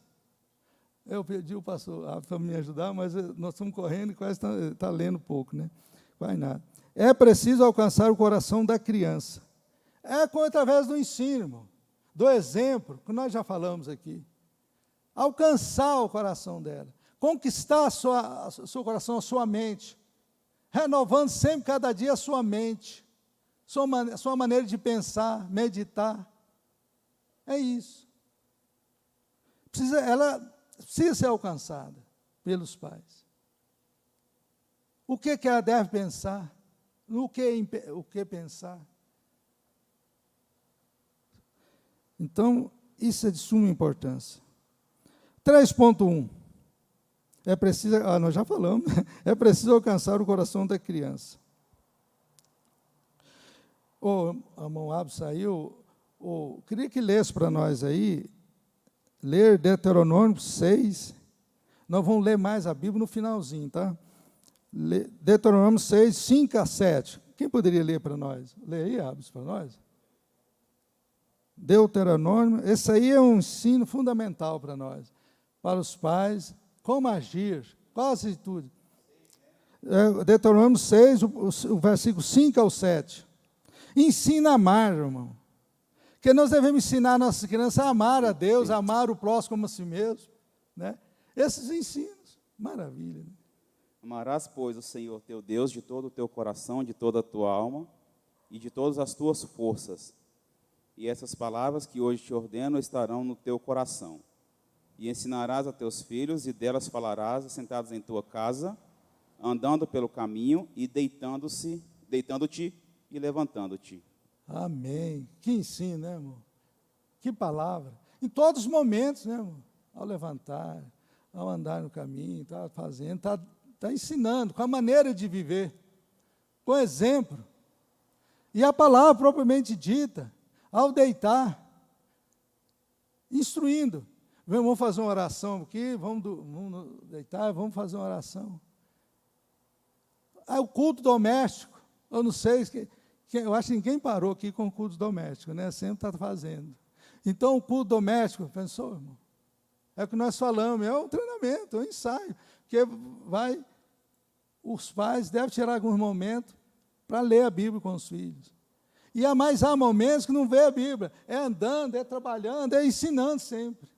Eu pedi o pastor para me ajudar, mas nós estamos correndo e quase está lendo pouco, né? Vai nada. É preciso alcançar o coração da criança. Através do ensino, irmão, do exemplo, que nós já falamos aqui. Alcançar o coração dela. Conquistar o seu coração, a sua mente. Renovando sempre, cada dia, a sua mente. Sua maneira de pensar, meditar. É isso. Ela precisa ser alcançada pelos pais. O que ela deve pensar? O que pensar? Então, isso é de suma importância. 3.1. É preciso, nós já falamos, é preciso alcançar o coração da criança. O irmão Abel saiu, queria que lesse para nós aí, ler Deuteronômio 6, nós vamos ler mais a Bíblia no finalzinho, tá? Deuteronômio 6, 5 a 7. Quem poderia ler para nós? Lê aí, Abel, para nós. Deuteronômio, esse aí é um ensino fundamental para nós, para os pais, como agir, qual a atitude. Deuteronômio 6, o versículo 5 ao 7. Ensina a amar, irmão. Porque nós devemos ensinar a nossas crianças a amar a Deus, a amar o próximo como a si mesmo. Né? Esses ensinos, maravilha. Né? Amarás, pois, o Senhor teu Deus de todo o teu coração, de toda a tua alma e de todas as tuas forças. E essas palavras que hoje te ordeno estarão no teu coração. E ensinarás a teus filhos, e delas falarás, sentados em tua casa, andando pelo caminho, e deitando-te e levantando-te. Amém. Que ensino, né, irmão? Que palavra. Em todos os momentos, né, irmão? Ao levantar, ao andar no caminho, está fazendo, está ensinando, com a maneira de viver, com exemplo. E a palavra propriamente dita, ao deitar, instruindo. Vamos fazer uma oração aqui, vamos deitar, vamos fazer uma oração. O culto doméstico, eu não sei, eu acho que ninguém parou aqui com o culto doméstico, né? Sempre está fazendo. Então, o culto doméstico, pensou, irmão? É o que nós falamos, é um treinamento, é um ensaio, porque os pais devem tirar alguns momentos para ler a Bíblia com os filhos. E há momentos que não vê a Bíblia, é andando, é trabalhando, é ensinando sempre.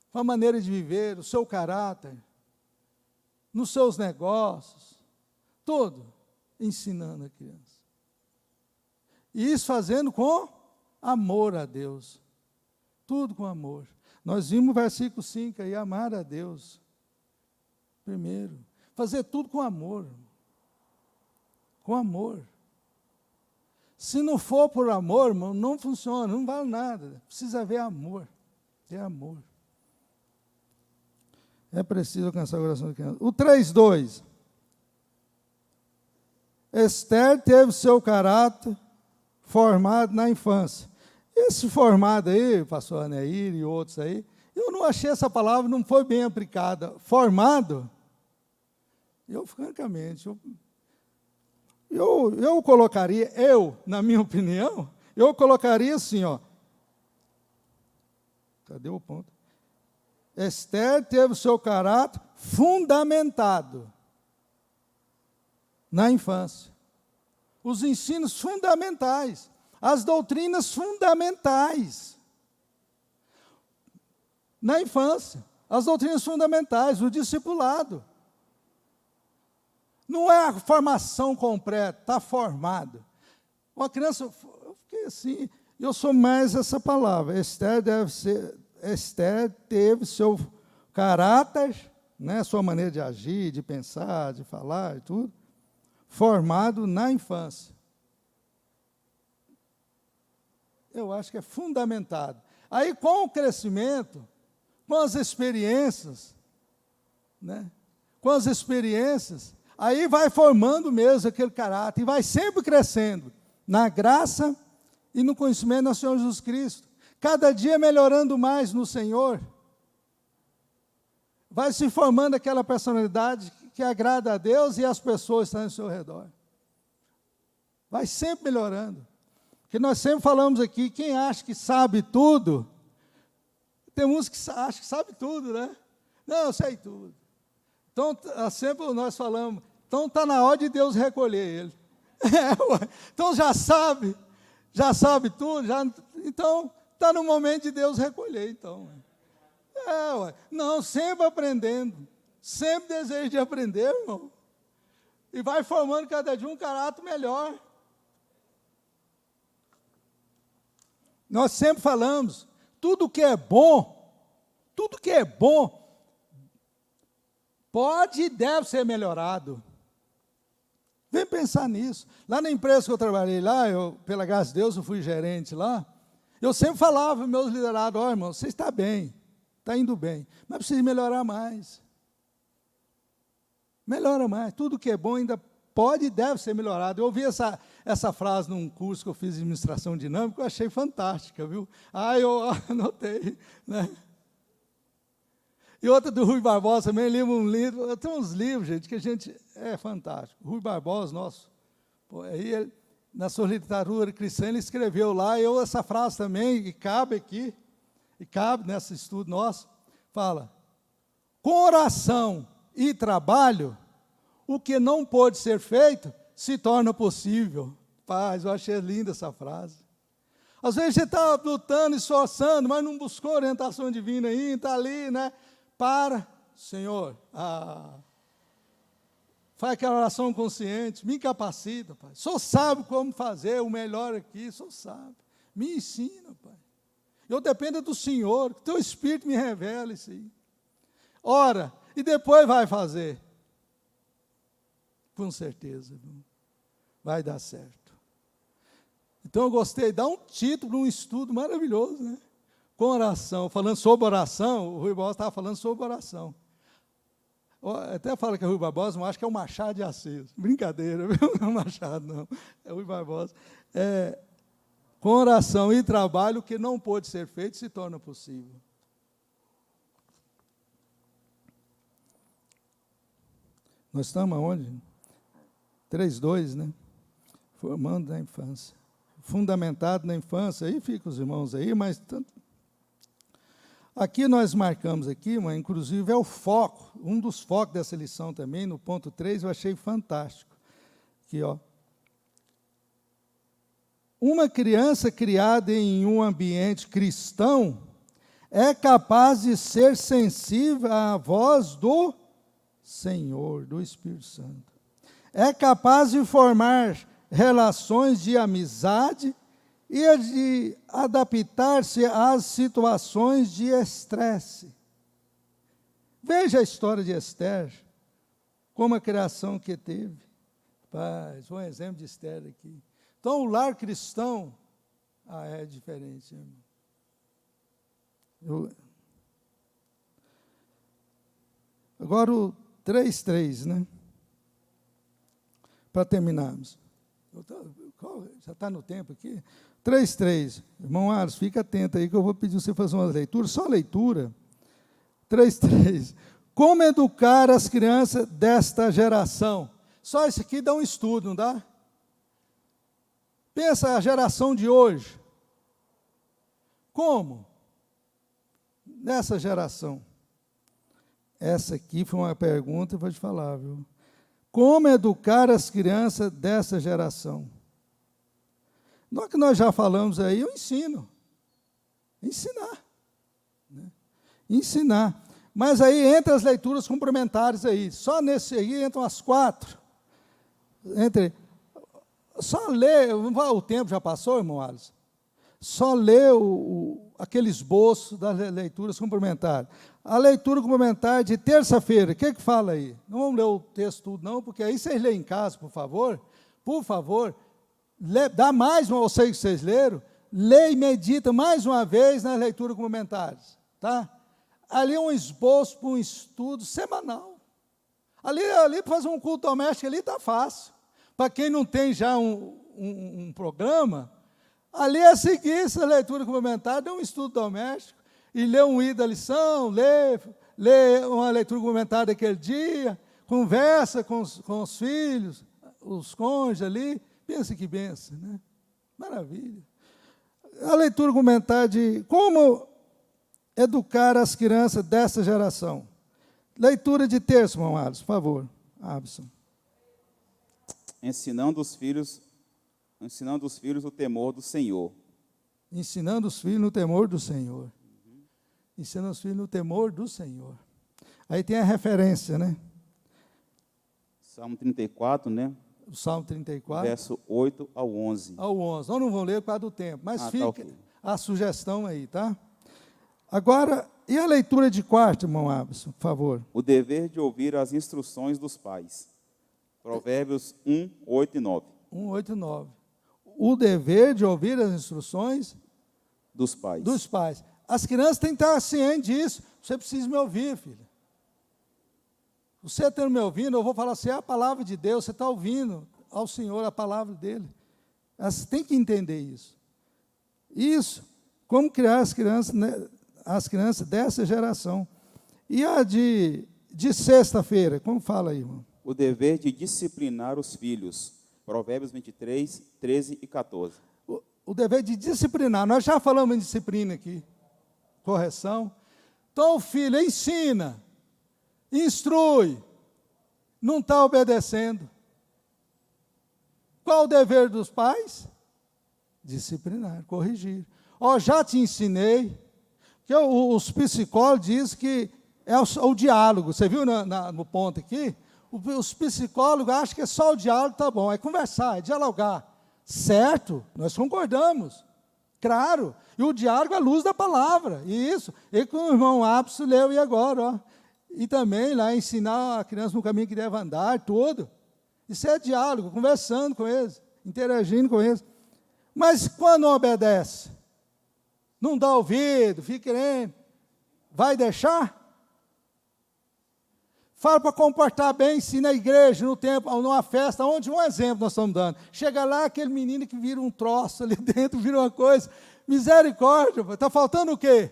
Com a maneira de viver, o seu caráter, nos seus negócios, tudo ensinando a criança. E isso fazendo com amor a Deus. Tudo com amor. Nós vimos o versículo 5 aí, amar a Deus. Primeiro, fazer tudo com amor. Com amor. Se não for por amor, irmão, não funciona, não vale nada. Precisa haver amor. Ter amor. É preciso alcançar o coração da criança. O 3:2. Esther teve seu caráter formado na infância. Esse formado aí, pastor Aneir e outros aí, eu não achei essa palavra, não foi bem aplicada. Formado, francamente, eu colocaria, na minha opinião, eu colocaria assim, ó. Cadê o ponto? Esther teve o seu caráter fundamentado na infância. Os ensinos fundamentais, as doutrinas fundamentais na infância, as doutrinas fundamentais, o discipulado. Não é a formação completa, está formado. Uma criança, eu fiquei assim, eu sou mais essa palavra, Esther teve seu caráter, né, sua maneira de agir, de pensar, de falar e tudo, formado na infância. Eu acho que é fundamentado. Aí, com o crescimento, com as experiências, né, aí vai formando mesmo aquele caráter, e vai sempre crescendo, na graça e no conhecimento do Senhor Jesus Cristo. cada dia melhorando mais no Senhor, vai se formando aquela personalidade que agrada a Deus e as pessoas que estão ao seu redor. Vai sempre melhorando. Porque nós sempre falamos aqui, quem acha que sabe tudo, tem uns que acham que sabe tudo, né? Não, eu sei tudo. Então, sempre nós falamos, então está na hora de Deus recolher ele. Então já sabe tudo, então está no momento de Deus recolher, então. Não, sempre aprendendo, sempre desejo de aprender, irmão. E vai formando cada dia um caráter melhor. Nós sempre falamos, tudo que é bom, pode e deve ser melhorado. Vem pensar nisso. Lá na empresa que eu trabalhei lá, pela graça de Deus, eu fui gerente lá, eu sempre falava para meus liderados, irmão, você está bem, está indo bem, mas precisa melhorar mais. Melhora mais, tudo que é bom ainda pode e deve ser melhorado. Eu ouvi essa frase num curso que eu fiz de administração dinâmica, eu achei fantástica, viu? Eu anotei, né? E outra do Rui Barbosa também, li um livro, tem uns livros, gente, que a gente, é fantástico. Rui Barbosa, nosso, aí ele, na sua literatura cristã, ele escreveu lá, essa frase também, e cabe aqui, e cabe nesse estudo nosso, fala, com oração e trabalho, o que não pode ser feito, se torna possível. Paz, eu achei linda essa frase. Às vezes você está lutando, esforçando, mas não buscou orientação divina ainda, está ali, né? Senhor, faz aquela oração consciente, me capacita, Pai. Só sabe como fazer o melhor aqui, só sabe. Me ensina, Pai. Eu dependo do Senhor, que teu Espírito me revela isso aí. Ora, e depois vai fazer. Com certeza, vai dar certo. Então eu gostei, dá um título para um estudo maravilhoso, né? Com oração, falando sobre oração, o Rui Barbosa estava falando sobre oração. Até fala que é Rui Barbosa, mas acho que é o Machado de Assis. Brincadeira, viu? Não é o Machado, não. É o Rui Barbosa. Com oração e trabalho, o que não pôde ser feito se torna possível. Nós estamos aonde? 3:2, né? Formando na infância. Fundamentado na infância, aí fica os irmãos aí, mas aqui nós marcamos aqui, mas inclusive é o foco, um dos focos dessa lição também, no ponto 3, eu achei fantástico. Aqui, ó. Uma criança criada em um ambiente cristão é capaz de ser sensível à voz do Senhor, do Espírito Santo. É capaz de formar relações de amizade e de adaptar-se às situações de estresse. Veja a história de Esther, como a criação que teve. Paz, um exemplo de Esther aqui. Então, o lar cristão, é diferente, irmão. Agora o 3:3, né? Para terminarmos. Já está no tempo aqui? 3:3. Irmão Aros, fica atento aí que eu vou pedir você fazer uma leitura, só leitura. 3:3. Como educar as crianças desta geração? Só isso aqui dá um estudo, não dá? Pensa a geração de hoje. Como? Nessa geração. Essa aqui foi uma pergunta, eu vou te falar, viu? Como educar as crianças dessa geração? No que nós já falamos aí, eu ensino. Ensinar. Né? Ensinar. Mas aí entra as leituras complementares aí. Só nesse aí entram as 4. Só ler, o tempo já passou, irmão Alisson? Só ler aquele esboço das leituras complementares. A leitura complementar de terça-feira, o que fala aí? Não vamos ler o texto tudo, não, porque aí vocês leem em casa, por favor. Por favor, dá mais uma, eu sei que vocês leram, lê e medita mais uma vez nas leituras complementares. Tá? Ali é um esboço para um estudo semanal. Ali para fazer um culto doméstico, ali está fácil. Para quem não tem já um programa, Ali é seguir essa leitura complementar, dê um estudo doméstico, e lê um i da lição, lê uma leitura complementar daquele dia, conversa com os filhos, os cônjuges ali, pensa que benção, né? Maravilha. A leitura complementar de como educar as crianças dessa geração. Leitura de texto, irmão Alisson, por favor. Abson. Ensinando os filhos o temor do Senhor. Ensinando os filhos no temor do Senhor. Ensinando os filhos no temor do Senhor. Aí tem a referência, né? Salmo 34, né? O Salmo 34. Verso 8 ao 11. Ao 11. Nós não vamos ler por causa do tempo, mas fica tá, okay. A sugestão aí, tá? Agora, e a leitura de quarto, irmão Abson, por favor? O dever de ouvir as instruções dos pais. Provérbios 1, 8 e 9. 1, 8 e 9. O dever de ouvir as instruções dos pais. Dos pais. As crianças têm que estar cientes disso. Você precisa me ouvir, filha. Você estando me ouvindo, eu vou falar assim, é a palavra de Deus, você está ouvindo ao Senhor a palavra dele. Elas têm que entender isso. Isso, como criar as crianças, né, as crianças dessa geração. E a de sexta-feira, como fala aí, irmão? O dever de disciplinar os filhos. Provérbios 23, 13 e 14. O dever de disciplinar. Nós já falamos em disciplina aqui. Correção. Então, o filho ensina, instrui, não está obedecendo. Qual o dever dos pais? Disciplinar, corrigir. Ó, já te ensinei, que os psicólogos dizem que é o diálogo. Você viu no ponto aqui? Os psicólogos acham que é só o diálogo, tá bom, é conversar, é dialogar. Certo, nós concordamos, claro. E o diálogo é a luz da palavra, e isso. E que o irmão Abson leu e agora, ó. E também lá ensinar a criança no caminho que deve andar, tudo. Isso é diálogo, conversando com eles, interagindo com eles. Mas quando não obedece, não dá ouvido, fica querendo, vai deixar? Fala para comportar bem, se na igreja, no tempo, numa festa, onde um exemplo nós estamos dando. Chega lá, aquele menino que vira um troço ali dentro, vira uma coisa, misericórdia, está faltando o quê?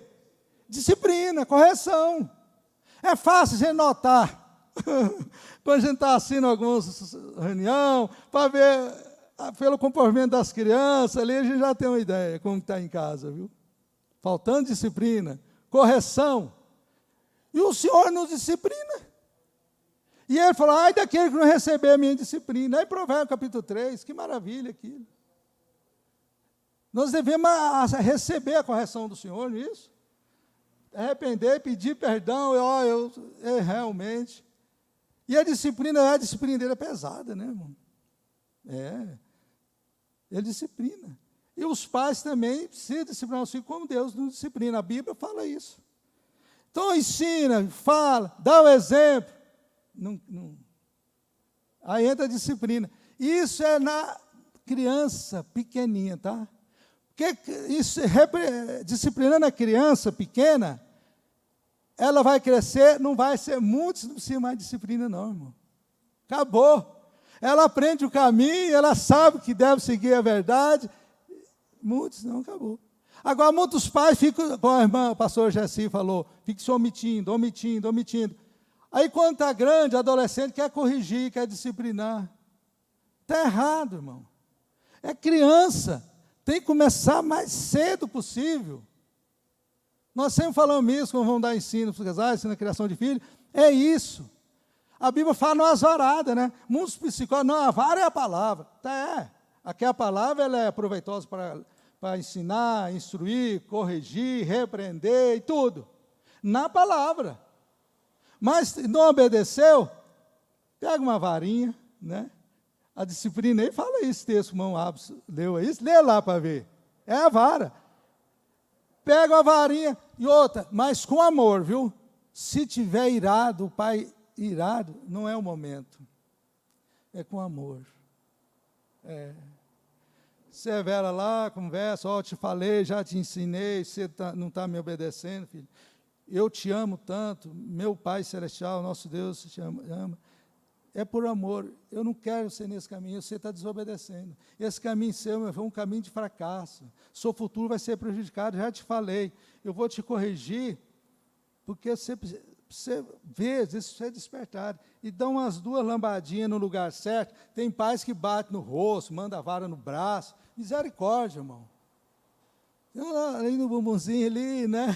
Disciplina, correção. É fácil a gente notar. Quando a gente está assim em algumas reuniões, para ver, pelo comportamento das crianças, ali a gente já tem uma ideia como está em casa, viu? Faltando disciplina, correção. E o Senhor nos disciplina. E ele falou, ai daquele que não receber a minha disciplina. Aí Provérbios capítulo 3, que maravilha aquilo. Nós devemos receber a correção do Senhor nisso. Arrepender, pedir perdão, eu realmente. E a disciplina dele é pesada, né, irmão? Ele disciplina. E os pais também precisam disciplinar os filhos como Deus nos disciplina. A Bíblia fala isso. Então ensina, fala, dá o exemplo. Não. Aí entra a disciplina. Isso é na criança pequeninha, tá? Porque isso, disciplinando a criança pequena, ela vai crescer, não vai ser muito, não precisa mais de disciplina não, irmão. Acabou. Ela aprende o caminho, ela sabe que deve seguir a verdade. Muitos não, acabou. Agora, muitos pais ficam, como a irmã, o pastor Jessi falou, ficam se omitindo. Aí, quando está grande, adolescente quer corrigir, quer disciplinar. Está errado, irmão. É criança. Tem que começar mais cedo possível. Nós sempre falamos isso, quando vamos dar ensino para os casais, ensino na criação de filhos. É isso. A Bíblia fala nas varadas, né? Muitos psicólogos, não, a vara é a palavra. Aqui a palavra ela é proveitosa para ensinar, instruir, corrigir, repreender e tudo. Na palavra. Mas não obedeceu, pega uma varinha, né? A disciplina aí fala isso, texto, irmão Abson leu isso, lê lá para ver. É a vara. Pega a varinha e outra, mas com amor, viu? Se tiver irado, o pai irado, não é o momento. É com amor. Severa lá, conversa, ó, te falei, já te ensinei, você não está me obedecendo, filho. Eu te amo tanto, meu Pai Celestial, nosso Deus te ama. é por amor. Eu não quero ser nesse caminho, você está desobedecendo. Esse caminho seu é um caminho de fracasso. Seu futuro vai ser prejudicado, já te falei. Eu vou te corrigir, porque você vê, às vezes você é despertado. E dá umas 2 lambadinhas no lugar certo. Tem pais que batem no rosto, manda a vara no braço. Misericórdia, irmão. Ali no bumbumzinho ali, né,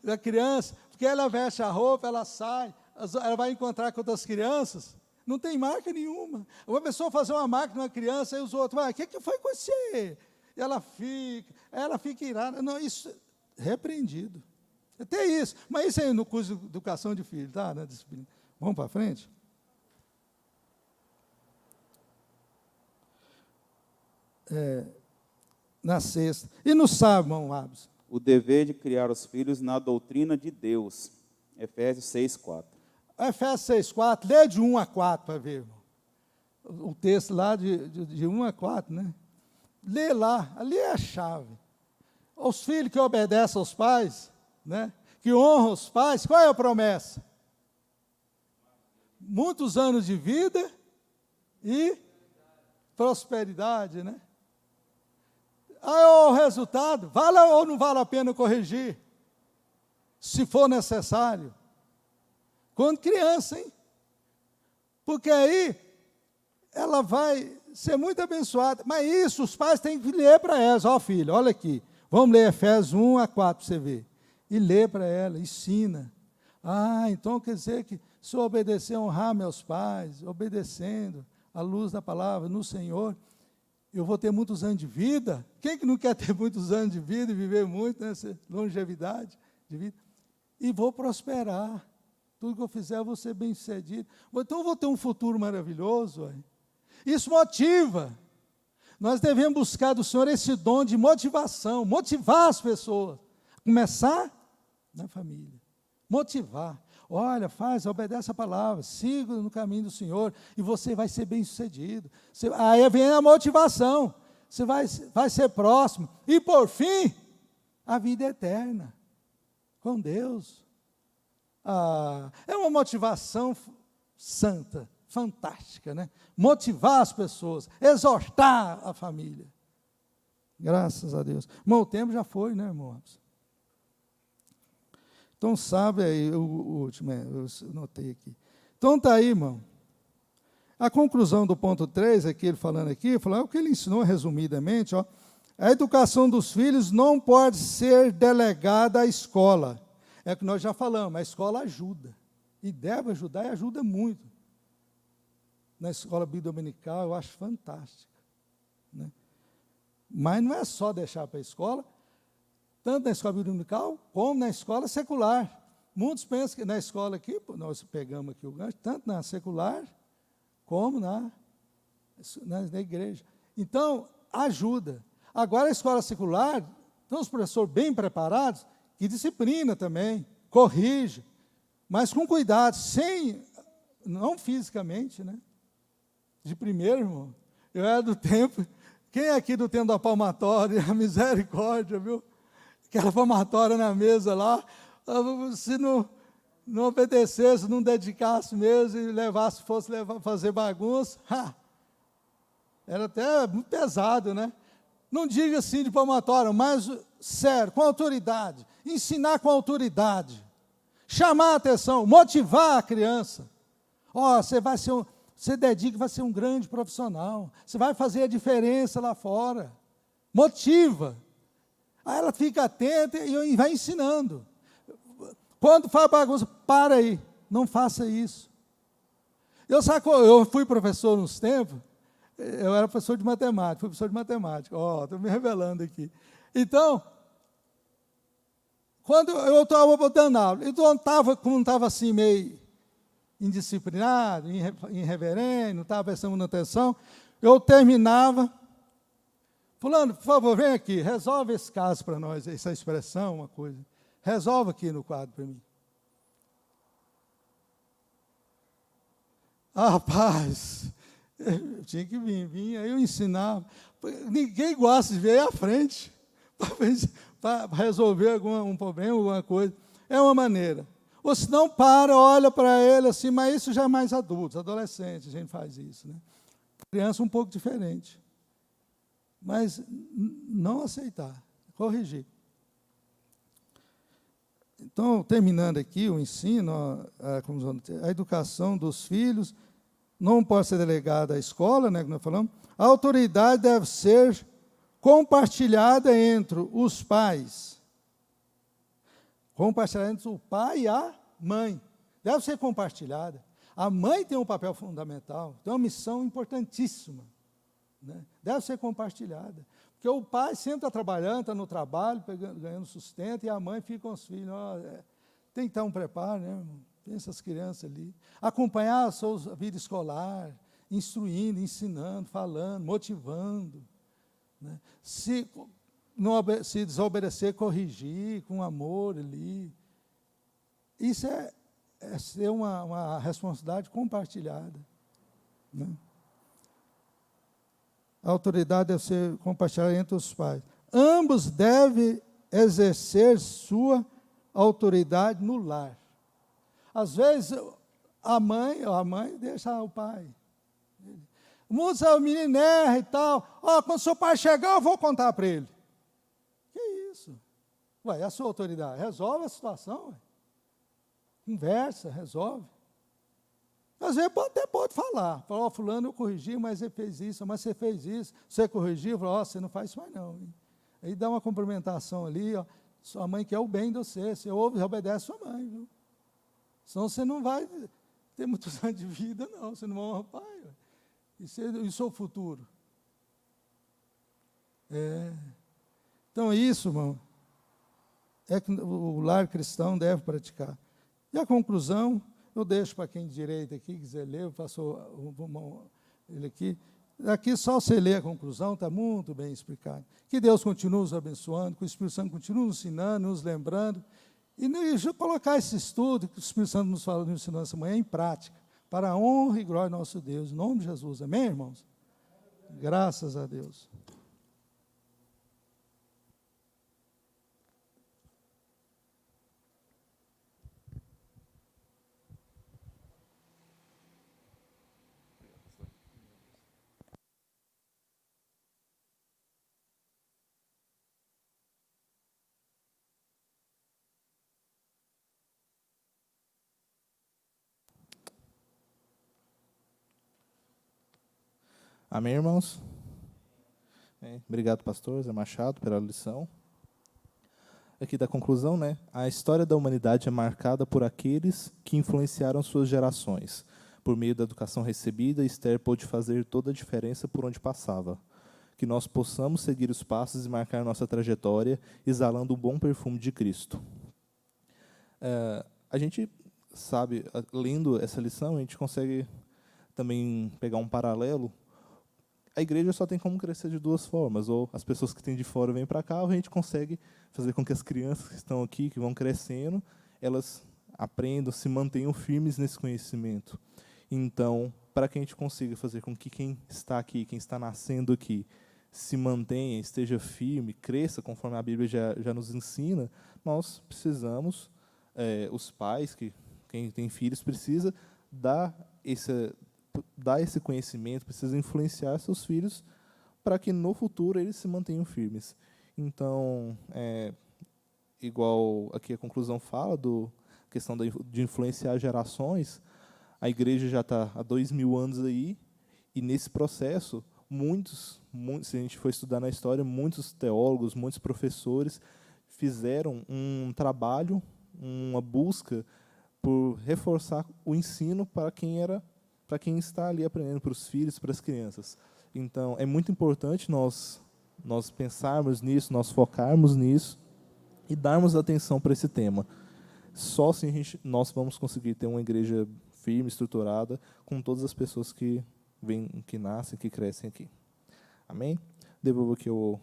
da criança, porque ela veste a roupa, ela sai, ela vai encontrar com outras crianças, não tem marca nenhuma. Uma pessoa fazer uma marca numa criança, e os outros, o que foi com você? E ela fica irada. Não, isso é repreendido. Até isso, mas isso aí no curso de educação de filho, tá? Na disciplina. Vamos para frente? Na sexta. E no sábado, irmão Abs? O dever de criar os filhos na doutrina de Deus. Efésios 6:4. Efésios 6:4, lê de 1 a 4 para ver, irmão. O texto lá de 1 a 4, né? Lê lá, ali é a chave. Os filhos que obedecem aos pais, né? Que honram os pais, qual é a promessa? Muitos anos de vida e prosperidade, né? O resultado, vale ou não vale a pena corrigir? Se for necessário. Quando criança, hein? Porque aí ela vai ser muito abençoada. Mas isso, os pais têm que ler para elas. Ó, filho, olha aqui. Vamos ler Efésios 1 a 4 para você ver. E lê para ela, ensina. Então quer dizer que se eu obedecer, honrar meus pais, obedecendo à luz da palavra no Senhor, eu vou ter muitos anos de vida. Quem que não quer ter muitos anos de vida e viver muito, né? Longevidade de vida? E vou prosperar. Tudo que eu fizer, eu vou ser bem-sucedido. Então, eu vou ter um futuro maravilhoso. Ué. Isso motiva. Nós devemos buscar do Senhor esse dom de motivação, motivar as pessoas. Começar na família. Motivar. Olha, obedece a palavra, siga no caminho do Senhor, e você vai ser bem-sucedido. Aí vem a motivação, você vai ser próximo. E, por fim, a vida eterna, com Deus. É uma motivação santa, fantástica, né? Motivar as pessoas, exortar a família. Graças a Deus. Irmão, o tempo já foi, né, irmãos? Então, sabe aí, o último, eu notei aqui. Então, está aí, irmão. A conclusão do ponto 3, aqui, ele falando aqui, o que ele ensinou resumidamente, ó, a educação dos filhos não pode ser delegada à escola. É o que nós já falamos, a escola ajuda. E deve ajudar, e ajuda muito. Na escola bidominical, eu acho fantástica. Né? Mas não é só deixar para a escola, tanto na escola dominical, como na escola secular. Muitos pensam que na escola aqui, nós pegamos aqui o gancho, tanto na secular, como na igreja. Então, ajuda. Agora, a escola secular, tem os professores bem preparados, que disciplina também, corrige, mas com cuidado, não fisicamente, né? De primeiro, irmão, eu era do tempo, quem é aqui do tempo da palmatória, a misericórdia, viu? Aquela palmatória na mesa lá, se não obedecesse, não dedicasse mesmo e fosse fazer bagunça, era até muito pesado, né? Não diga assim de palmatória, mas sério, com autoridade, ensinar com autoridade, chamar a atenção, motivar a criança. Você dedica, vai ser um grande profissional, você vai fazer a diferença lá fora, motiva. Aí ela fica atenta e vai ensinando. Quando faz bagunça, para aí, não faça isso. Eu fui professor uns tempos, eu era professor de matemática, fui professor de matemática, estou me revelando aqui. Então, quando eu estava dando aula, então como estava assim meio indisciplinado, irreverente, não estava prestando atenção, eu terminava, fulano, por favor, vem aqui, resolve esse caso para nós, essa expressão, uma coisa. Resolve aqui no quadro para mim. Rapaz, eu tinha que vir, aí eu ensinava. Ninguém gosta de ver à frente para resolver um problema, alguma coisa. É uma maneira. Ou se não, para, olha para ele assim, mas isso já é mais adultos, adolescentes, a gente faz isso, né? Criança um pouco diferente. Mas não aceitar, corrigir. Então, terminando aqui o ensino, a educação dos filhos não pode ser delegada à escola, né, que nós falamos. A autoridade deve ser compartilhada entre os pais. Compartilhada entre o pai e a mãe. Deve ser compartilhada. A mãe tem um papel fundamental, tem uma missão importantíssima, né? Deve ser compartilhada. Porque o pai sempre está trabalhando, está no trabalho, ganhando sustento, e a mãe fica com os filhos. Tem que estar um preparo, né, irmão? Tem essas crianças ali. Acompanhar a sua vida escolar, instruindo, ensinando, falando, motivando, né? Se desobedecer, corrigir com amor ali. Isso é ser uma responsabilidade compartilhada, né? A autoridade deve ser compartilhada entre os pais. Ambos devem exercer sua autoridade no lar. Às vezes, a mãe deixa o pai. O menino erra e tal. Quando seu pai chegar, eu vou contar para ele. Que isso? Ué, é a sua autoridade. Resolve a situação. Ué. Conversa, resolve. Às vezes até pode falar. Falar, fulano, eu corrigi, mas você fez isso, mas você fez isso. Você corrigiu, fala, você não faz isso mais não. Hein? Aí dá uma cumprimentação ali, sua mãe quer o bem de você ouve e obedece sua mãe, viu? Senão você não vai ter muitos anos de vida, não. Você não vai honrar o pai. Ué. E o seu futuro. Então, isso, irmão, é que o lar cristão deve praticar. E a conclusão, eu deixo para quem de direito aqui, quiser ler, passou ele aqui. Aqui só você ler a conclusão, está muito bem explicado. Que Deus continue nos abençoando, que o Espírito Santo continue nos ensinando, nos lembrando, e colocar esse estudo que o Espírito Santo nos falou, nos ensinou essa manhã em prática, para a honra e glória do nosso Deus, em nome de Jesus. Amém, irmãos? Graças a Deus. Amém, irmãos? Obrigado, pastor Zé Machado, pela lição. Aqui da conclusão, né? A história da humanidade é marcada por aqueles que influenciaram suas gerações. Por meio da educação recebida, Esther pôde fazer toda a diferença por onde passava. Que nós possamos seguir os passos e marcar nossa trajetória, exalando o bom perfume de Cristo. A gente sabe, lendo essa lição, a gente consegue também pegar um paralelo. A igreja só tem como crescer de duas formas, ou as pessoas que têm de fora vêm para cá, ou a gente consegue fazer com que as crianças que estão aqui, que vão crescendo, elas aprendam, se mantenham firmes nesse conhecimento. Então, para que a gente consiga fazer com que quem está aqui, quem está nascendo aqui, se mantenha, esteja firme, cresça, conforme a Bíblia já nos ensina, nós precisamos, os pais, quem tem filhos, precisa dar esse conhecimento, precisa influenciar seus filhos para que no futuro eles se mantenham firmes. Então, igual aqui a conclusão fala, a questão de influenciar gerações, a igreja já está há 2000 anos aí, e nesse processo, muitos, se a gente for estudar na história, muitos teólogos, muitos professores fizeram um trabalho, uma busca por reforçar o ensino para quem está ali aprendendo, para os filhos, para as crianças. Então, é muito importante nós pensarmos nisso, nós focarmos nisso e darmos atenção para esse tema. Só assim nós vamos conseguir ter uma igreja firme, estruturada, com todas as pessoas que nascem, que crescem aqui. Amém? Devolvo aqui ao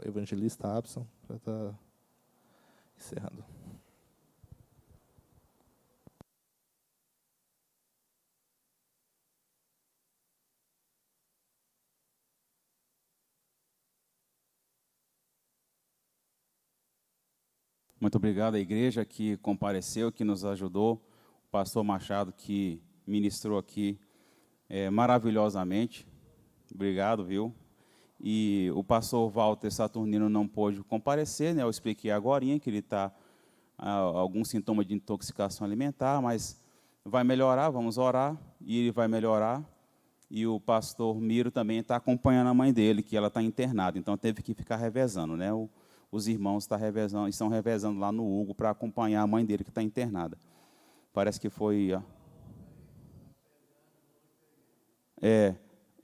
evangelista Abson, para estar encerrando. Muito obrigado à igreja que compareceu, que nos ajudou, o pastor Machado que ministrou aqui maravilhosamente. Obrigado, viu? E o pastor Walter Saturnino não pôde comparecer, né? Eu expliquei agorinha que ele está algum sintoma de intoxicação alimentar, mas vai melhorar, vamos orar, e ele vai melhorar. E o pastor Miro também está acompanhando a mãe dele, que ela está internada, então teve que ficar revezando, né? Os irmãos estão revezando lá no Hugo para acompanhar a mãe dele que está internada. Parece que foi...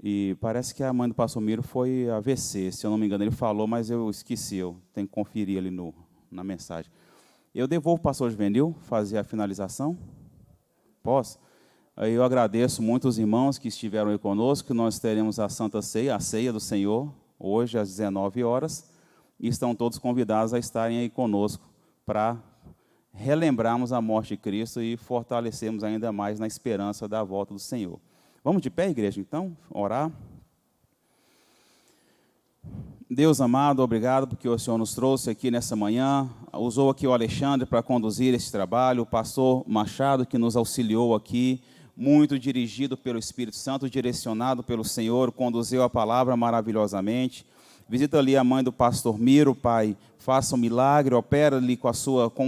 E parece que a mãe do pastor Miro foi AVC, se eu não me engano, ele falou, mas eu esqueci, eu tenho que conferir ali na mensagem. Eu devolvo o pastor Juvenil fazer a finalização? Posso? Eu agradeço muito os irmãos que estiveram aí conosco, que nós teremos a Santa Ceia, a Ceia do Senhor, hoje às 19 horas, e estão todos convidados a estarem aí conosco para relembrarmos a morte de Cristo e fortalecermos ainda mais na esperança da volta do Senhor. Vamos de pé, igreja, então, orar. Deus amado, obrigado porque o Senhor nos trouxe aqui nessa manhã, usou aqui o Alexandre para conduzir esse trabalho, o pastor Machado que nos auxiliou aqui, muito dirigido pelo Espírito Santo, direcionado pelo Senhor, conduziu a palavra maravilhosamente. Visita ali a mãe do pastor Miro, Pai, faça um milagre, opera ali com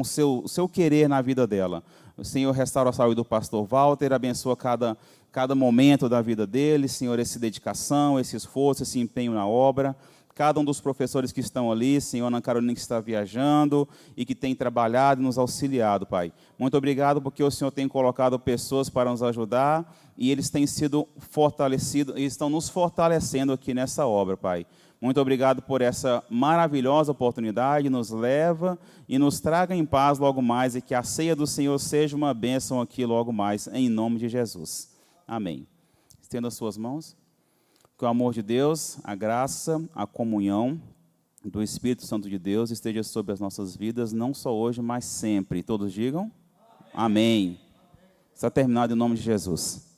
o seu querer na vida dela. O Senhor restaura a saúde do pastor Walter, abençoa cada momento da vida dele, Senhor, essa dedicação, esse esforço, esse empenho na obra. Cada um dos professores que estão ali, Senhor, Ana Carolina que está viajando e que tem trabalhado e nos auxiliado, Pai. Muito obrigado porque o Senhor tem colocado pessoas para nos ajudar e eles têm sido fortalecidos e estão nos fortalecendo aqui nessa obra, Pai. Muito obrigado por essa maravilhosa oportunidade, nos leva e nos traga em paz logo mais e que a ceia do Senhor seja uma bênção aqui logo mais, em nome de Jesus. Amém. Estenda as suas mãos. Que o amor de Deus, a graça, a comunhão do Espírito Santo de Deus esteja sobre as nossas vidas, não só hoje, mas sempre. Todos digam? Amém. Está terminado em nome de Jesus.